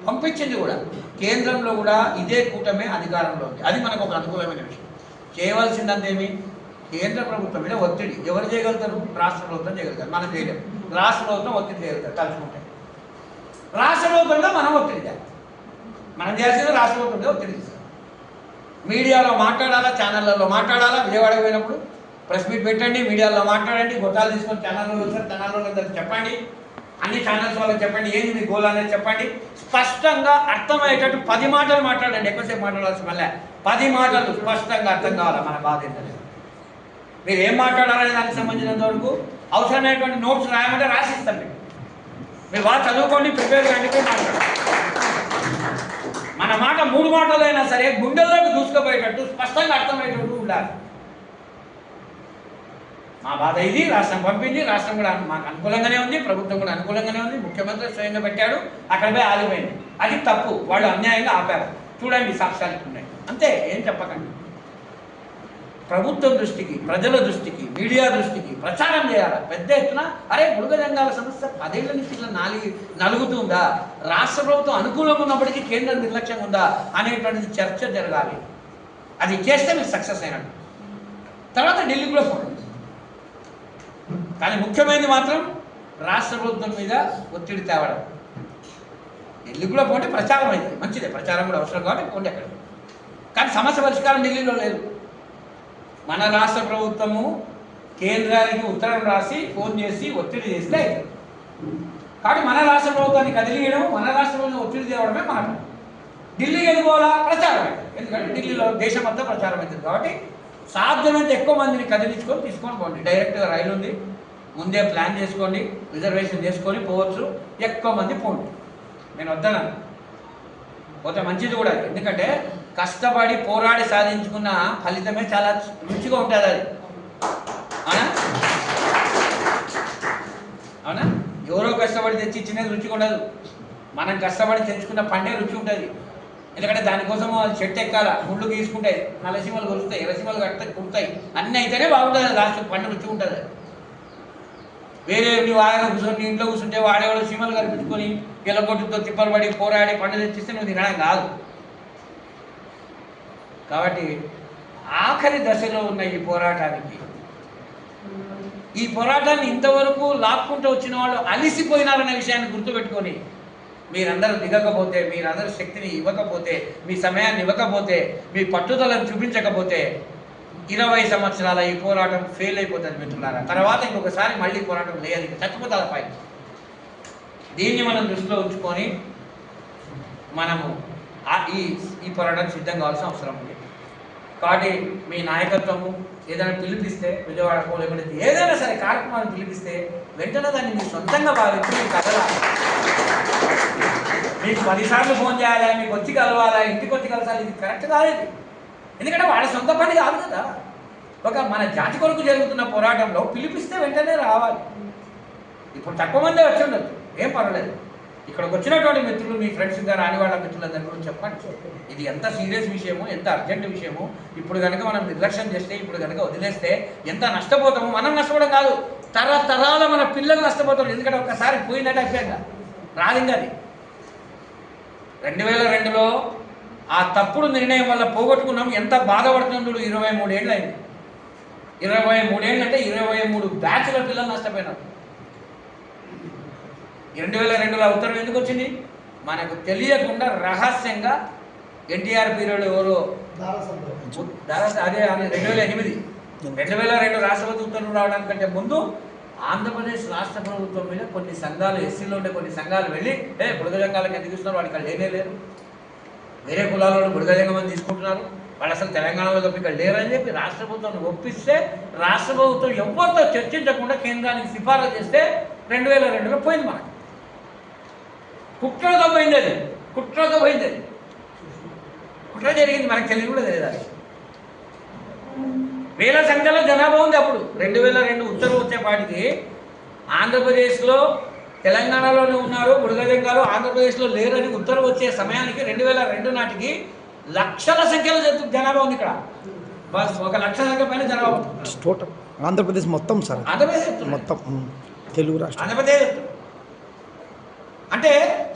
పంపించింది కూడా. కేంద్రంలో కూడా ఇదే కూటమే అధికారంలో ఉంది. అది మనకు ఒక అనుకూలమైన విషయం. చేయవలసిందంతేమి? కేంద్ర ప్రభుత్వం మీద ఒత్తిడి. ఎవరు చేయగలుగుతారు? రాష్ట్ర ప్రభుత్వం చేయగలుగుతారు, మనం చేయలేము. రాష్ట్ర ప్రభుత్వం ఒత్తిడి చేయగలుగుతారు తలుచుకుంటే. రాష్ట్ర ప్రభుత్వంలో మనం ఒత్తిడి చేయాలి. మనం చేయాల్సింది రాష్ట్ర ప్రభుత్వంలో ఒత్తిడి చేయాలి. మీడియాలో మాట్లాడాలా, ఛానళ్ళలో మాట్లాడాలా. విజయవాడకు పోయినప్పుడు ప్రెస్ మీట్ పెట్టండి, మీడియాలో మాట్లాడండి, గొట్టాలు తీసుకొని ఛానల్లో వచ్చారు, ఛానల్లో చెప్పండి, అన్ని ఛానల్స్ వాళ్ళకి చెప్పండి, ఏంది మీ గోల్ అనేది చెప్పండి. స్పష్టంగా అర్థమయ్యేటట్టు 10 మాటలు మాట్లాడండి. ఎక్కువసేపు మాట్లాడాల్సి మళ్ళీ 10 మాటలు స్పష్టంగా అర్థం కావాలి మన బాధ ఏంటనేది. మీరు ఏం మాట్లాడాలనే దానికి సంబంధించినంత వరకు అవసరమైనటువంటి నోట్స్ రాయమంటే రాసిస్తాం. మీరు బాగా చదువుకోండి, ప్రిపేర్ కండి, మాట్లాడండి. మన మాట 3 మాటలైనా సరే గుండెల్లోకి దూసుకుపోయేటట్టు స్పష్టంగా అర్థమయ్యేటట్టు ఉండాలి. మా బాధ ఇది. రాష్ట్రం పంపింది, రాష్ట్రం కూడా మాకు అనుకూలంగానే ఉంది, ప్రభుత్వం కూడా అనుకూలంగానే ఉంది, ముఖ్యమంత్రి స్వయంగా పెట్టాడు, అక్కడ పోయి ఆగిపోయింది. అది తప్పు, వాళ్ళు అన్యాయంగా ఆపారు. చూడండి సాక్ష్యాలు ఉన్నాయి, అంతే, ఏం చెప్పకండి. ప్రభుత్వం దృష్టికి, ప్రజల దృష్టికి, మీడియా దృష్టికి ప్రచారం చేయాలి పెద్ద ఎత్తున. అరే బుడగ జంగాల సమస్య 10 ఏళ్ల నుంచి ఇట్లా నలుగుతుందా, రాష్ట్ర ప్రభుత్వం అనుకూలంగా ఉన్నప్పటికీ కేంద్రం నిర్లక్ష్యం ఉందా అనేటువంటిది చర్చ జరగాలి. అది చేస్తే మీరు సక్సెస్ అయినట్టు. తర్వాత ఢిల్లీ కూడా పోవడం. కానీ ముఖ్యమైనది మాత్రం రాష్ట్ర ప్రభుత్వం మీద ఒత్తిడి తేవడం. ఢిల్లీ కూడా పోతే ప్రచారం అవుతుంది, మంచిదే, ప్రచారం కూడా అవసరం కాబట్టి పోండి అక్కడ. కానీ సమస్య పరిష్కారం ఢిల్లీలో లేదు. మన రాష్ట్ర ప్రభుత్వము కేంద్రానికి ఉత్తరం రాసి ఫోన్ చేసి ఒత్తిడి చేస్తే అవుతుంది. కాబట్టి మన రాష్ట్ర ప్రభుత్వాన్ని కదిలియడం, మన రాష్ట్ర ప్రభుత్వం ఒత్తిడి తేవడమే మన పని. ఢిల్లీ ఎదుకోవాలా ప్రచారం అవుతుంది, ఎందుకంటే ఢిల్లీలో దేశం అంతా ప్రచారం అవుతుంది. కాబట్టి సాధ్యమైనంత ఎక్కువ మందిని కదిలించుకొని తీసుకొని పోండి. డైరెక్ట్గా రైలు ఉంది, ముందే ప్లాన్ చేసుకోండి, రిజర్వేషన్ చేసుకొని పోవచ్చు, ఎక్కువ మంది పోండి. నేను వద్దన్నాను, పోతే మంచిది కూడా. ఎందుకంటే కష్టపడి పోరాడి సాధించుకున్న ఫలితమే చాలా రుచిగా ఉంటుంది అది. అవునా అవునా? ఎవరో కష్టపడి తెచ్చి ఇచ్చినది రుచిగా ఉండదు, మనం కష్టపడి తెచ్చుకున్న పండే రుచి ఉంటుంది. ఎందుకంటే దానికోసం అది చెట్టు ఎక్కాల, ముళ్ళు గీసుకుంటాయి, నల్లసీమలు కొలుస్తాయి, ఎర్రసీమలు కట్టాయి, కుడతాయి, అన్నీ అయితేనే బాగుంటుంది. లాస్ట్ పండు రుచి ఉంటుంది. వేరే నువ్వు ఆయన కూర్చొని ఇంట్లో కూర్చుంటే వాడేవాడు సీమలు కనిపించుకొని పిల్లగొట్టుతో తిప్పలు పడి పోరాడి పండు తెచ్చిస్తే నువ్వు తినడం కాదు. కాబట్టి ఆఖరి దశలో ఉన్న ఈ పోరాటాన్ని ఇంతవరకు లాక్కుంటూ వచ్చిన వాళ్ళు అలిసిపోయినారనే విషయాన్ని గుర్తుపెట్టుకొని మీరందరూ దిగకపోతే, మీరందరూ శక్తిని ఇవ్వకపోతే, మీ సమయాన్ని ఇవ్వకపోతే, మీ పట్టుదలను చూపించకపోతే 20 సంవత్సరాల ఈ పోరాటం ఫెయిల్ అయిపోతుంది మిత్రులారా. తర్వాత ఇంకొకసారి మళ్ళీ పోరాటం లేదు, చచ్చిపోతుంది పై. దీన్ని మనం దృష్టిలో ఉంచుకొని మనము ఈ పోరాటం సిద్ధం కావాల్సిన అవసరం ఉంది. కాబట్టి మీ నాయకత్వము ఏదైనా పిలిపిస్తే, విజయవాడకో లేకపోతే ఏదైనా సరే కార్యక్రమాన్ని పిలిపిస్తే వెంటనే దాన్ని మీరు సొంతంగా భావించి మీకు కదలాలి. మీకు 10 సార్లు ఫోన్ చేయాలి, మీకు వచ్చి కలవాలా, ఇంటికి వచ్చి కలసాలి, ఇది కరెక్ట్ కాలేదు. ఎందుకంటే వాళ్ళ సొంత పని కాదు కదా. ఒక మన జాతి కొరకు జరుగుతున్న పోరాటంలో పిలిపిస్తే వెంటనే రావాలి. ఇప్పుడు తక్కువ మందే వచ్చి ఉండొచ్చు, ఏం పర్వాలేదు. ఇక్కడికి వచ్చినటువంటి మిత్రులు, మీ ఫ్రెండ్స్గా రాని వాళ్ళ మిత్రులందరి గురించి చెప్పండి. ఇది ఎంత సీరియస్ విషయము, ఎంత అర్జెంట్ విషయము. ఇప్పుడు కనుక మనం నిర్లక్ష్యం చేస్తే, ఇప్పుడు కనుక వదిలేస్తే ఎంత నష్టపోతాము. మనం నష్టపోవడం కాదు, తరతరాల మన పిల్లలు నష్టపోతారు. ఎందుకంటే ఒక్కసారి పోయినట్టు అయిపోయాక రాదింగా. అది 2002లో ఆ తప్పుడు నిర్ణయం వల్ల పోగొట్టుకున్నాం. ఎంత బాధపడుతుందో. 23 ఏళ్ళు అయింది. 23 ఏళ్ళు అంటే 23 బ్యాచ్ల పిల్లలు నష్టపోయినారు. 2002లో ఉత్తరం ఎందుకు వచ్చింది? మనకు తెలియకుండా రహస్యంగా ఎన్టీఆర్ పీరియడ్ ఎవరో అదే 2008 2002 రాష్ట్రపతి ఉత్తర్వులు రావడానికంటే ముందు ఆంధ్రప్రదేశ్ రాష్ట్ర ప్రభుత్వం మీద కొన్ని సంఘాలు, ఎస్సీలో ఉండే కొన్ని సంఘాలు వెళ్ళి బుడగ జంగాలకు ఎందుకు ఇస్తున్నారు, వాడు ఇక్కడ లేనే లేరు, వేరే కులాలలో బుడగ జంగమని తీసుకుంటున్నారు, వాళ్ళు అసలు తెలంగాణలో తప్ప ఇక్కడ లేరని చెప్పి రాష్ట్ర ప్రభుత్వాన్ని ఒప్పిస్తే రాష్ట్ర ప్రభుత్వం ఎవరితో చర్చించకుండా కేంద్రానికి సిఫారసు చేస్తే 2002లో పోయింది. మనకి కుట్రతో పోయింది. అది కుట్రతో పోయింది. అది కుట్ర జరిగింది, మనకు తెలియదు కూడా తెలియదు. అది వేల సంఖ్యలో జనాభా ఉంది అప్పుడు. 2002 ఉత్తర్వు వచ్చేపాటికి ఆంధ్రప్రదేశ్లో, తెలంగాణలోనే ఉన్నారు బుడగ జంగాలు, ఆంధ్రప్రదేశ్లో లేరని ఉత్తర్వు వచ్చే సమయానికి 2002 నాటికి లక్షల సంఖ్యలో జనాభా ఉంది ఇక్కడ. బస్ 1 లక్ష సంఖ్య పైన జనాభా టోటల్ ఆంధ్రప్రదేశ్ మొత్తం సార్. ఆంధ్రప్రదేశ్ మొత్తం తెలుగు రాష్ట్రం ఆంధ్రప్రదేశ్. అంటే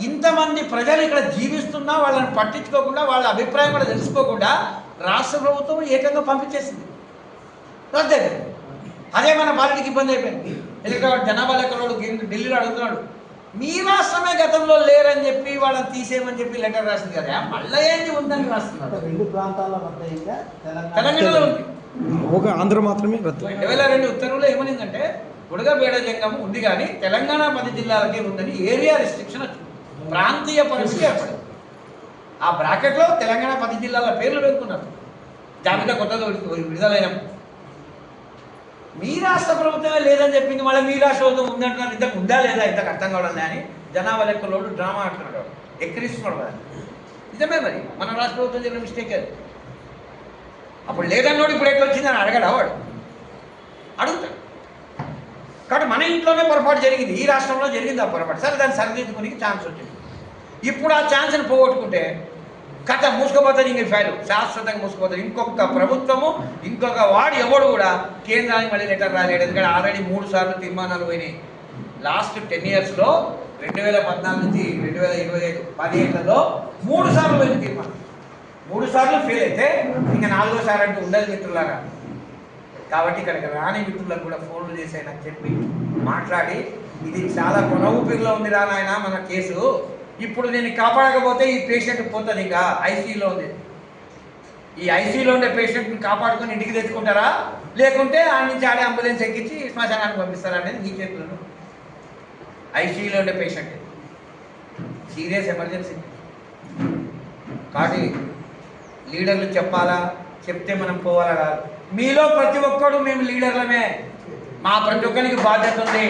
ఇంతమంది ప్రజలు ఇక్కడ జీవిస్తున్నా వాళ్ళని పట్టించుకోకుండా, వాళ్ళ అభిప్రాయం కూడా తెలుసుకోకుండా రాష్ట్ర ప్రభుత్వం ఏకంగా పంపించేసింది. అదే మన పార్టీకి ఇబ్బంది అయిపోయింది. ఎందుకంటే జనాభా లెక్కలోడు ఢిల్లీలో అడుగుతున్నాడు, మీ రాష్ట్రమే గతంలో లేరని చెప్పి వాళ్ళని తీసేయమని చెప్పి లెటర్ రాసింది కదా, మళ్ళీ ఏంటి ఉందని రాస్తున్నారు. 2 ప్రాంతాల మధ్య ఇంకా తెలంగాణలో ఉంది, ఒక ఆంధ్ర మాత్రమే. 2002 ఉత్తర్వులో ఏమనిందంటే బుడగబేడ జంగం ఉంది కానీ తెలంగాణ 10 జిల్లాలకే ఉందని ఏరియా రిస్ట్రిక్షన్ వచ్చింది, ప్రాంతీయ పరిస్థితి ఏర్పడింది. ఆ బ్రాకెట్లో తెలంగాణ 10 జిల్లాల పేర్లు పేర్కొన్నారు జాబితా కొత్తగా విడుదలైనప్పుడు. మీ రాష్ట్ర ప్రభుత్వమే లేదని చెప్పింది, మళ్ళీ మీ రాష్ట్ర ప్రభుత్వం ఉందంటున్నారు. ఇంతకు ఉందా లేదా, ఇంతకు అర్థం కావడం అని జనాభా లెక్కలోడు డ్రామా ఆడుతున్నాడు, ఎక్కిరిస్తున్నాడు కదా. నిజమే, మరి మన రాష్ట్ర ప్రభుత్వం జరిగిన మిస్టేక్ అది. అప్పుడు లేదన్నోడు ఇప్పుడు ఎట్లా వచ్చిందని అడగడు, వాడు అడుగుతాడు. కాబట్టి మన ఇంట్లోనే పొరపాటు జరిగింది, ఈ రాష్ట్రంలో జరిగింది ఆ పొరపాటు. సరే, దాన్ని సరిదిద్దుకునే ఛాన్స్ వచ్చింది. ఇప్పుడు ఆ ఛాన్స్ని పోగొట్టుకుంటే కథ మూసుకుపోతుంది. ఇంక ఫైల్ శాశ్వతంగా మూసుకుపోతుంది. ఇంకొక ప్రభుత్వము ఇంకొక వాడు ఎవడు కూడా కేంద్రానికి మళ్ళీ లెటర్ రాలేడు. ఎందుకంటే ఆల్రెడీ 3 సార్లు తీర్మానాలు పోయినాయి. లాస్ట్ 10 ఇయర్స్లో 2014 నుంచి 2025 10 ఏళ్లలో 3 సార్లు పోయిన తీర్మానం. 3 సార్లు ఫెయిల్ అయితే ఇంకా 4వ అంటూ ఉండదు మిత్రులారా. కాబట్టి ఇక్కడికి రాని మిత్రులకు కూడా ఫోన్లు చేసి నాకు చెప్పి మాట్లాడి ఇది చాలా కొన ఊపిరిలో ఉంది రా నాయన మన కేసు, ఇప్పుడు నేను కాపాడకపోతే ఈ పేషెంట్ పోతుంది, ఇంకా ఐసీయూలో ఉంది. ఈ ఐసీయూలో ఉండే పేషెంట్ని కాపాడుకొని ఇంటికి తెచ్చుకుంటారా, లేకుంటే ఆడ నుంచి ఆడే అంబులెన్స్ ఎక్కించి శ్మశానానికి పంపిస్తారా అనేది నీ చేతులను. ఐసీయూలో ఉండే పేషెంట్ సీరియస్ ఎమర్జెన్సీ. కాబట్టి లీడర్లు చెప్పాలా, చెప్తే మనం పోవాలా కాదు. మీలో ప్రతి ఒక్కడు మేము లీడర్లమే, మా ప్రతి ఒక్కరికి బాధ్యత ఉంది.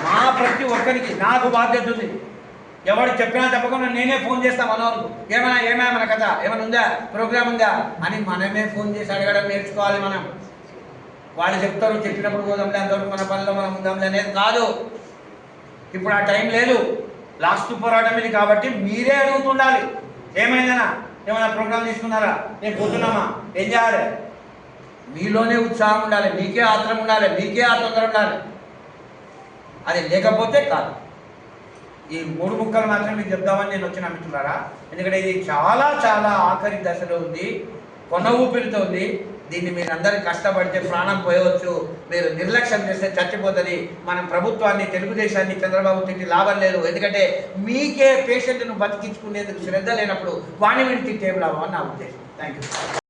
మా ప్రతి ఒక్కరికి నాకు బాధ్యత ఉంది. ఎవరు చెప్పినా తప్పకుండా నేనే ఫోన్ చేస్తాను మనోళ్ళకు, ఏమైనా మన కథ ఏమైనా ఉందా, ప్రోగ్రామ్ ఉందా అని మనమే ఫోన్ చేసి అడగడం నేర్చుకోవాలి. మనం వాళ్ళు చెప్తారు చెప్పినప్పుడు పోదాంలే, అంతవరకు మన పనిలో మనం ఉందాంలే అనేది కాదు. ఇప్పుడు ఆ టైం లేదు. లాస్ట్ పోరాటం ఇది. కాబట్టి మీరే అడుగుతుండాలి, ఏమైందనా, ఏమైనా ప్రోగ్రామ్ తీసుకున్నారా, నేను పోతున్నామా, ఏం చేయాలి. మీలోనే ఉత్సాహం ఉండాలి, మీకే ఆత్రం ఉండాలి, మీకే ఆ తొందర ఉండాలి. అది లేకపోతే కాదు. ఈ 3 ముక్కలు మాత్రం మీకు చెప్దామని నేను వచ్చిన మిత్రులారా. ఎందుకంటే ఇది చాలా చాలా ఆఖరి దశలో ఉంది, కొన ఊపిరితో ఉంది. దీన్ని మీరు అందరూ కష్టపడితే ప్రాణం పోయవచ్చు, మీరు నిర్లక్ష్యం చేస్తే చచ్చిపోతుంది. మనం ప్రభుత్వాన్ని, తెలుగుదేశాన్ని, చంద్రబాబు తిట్టి లాభం లేదు. ఎందుకంటే మీకే పేషెంట్ను బతికించుకునేందుకు శ్రద్ధ లేనప్పుడు వాణి విడి తిట్టేం లాభం అని నా ఉద్దేశం. Thank you.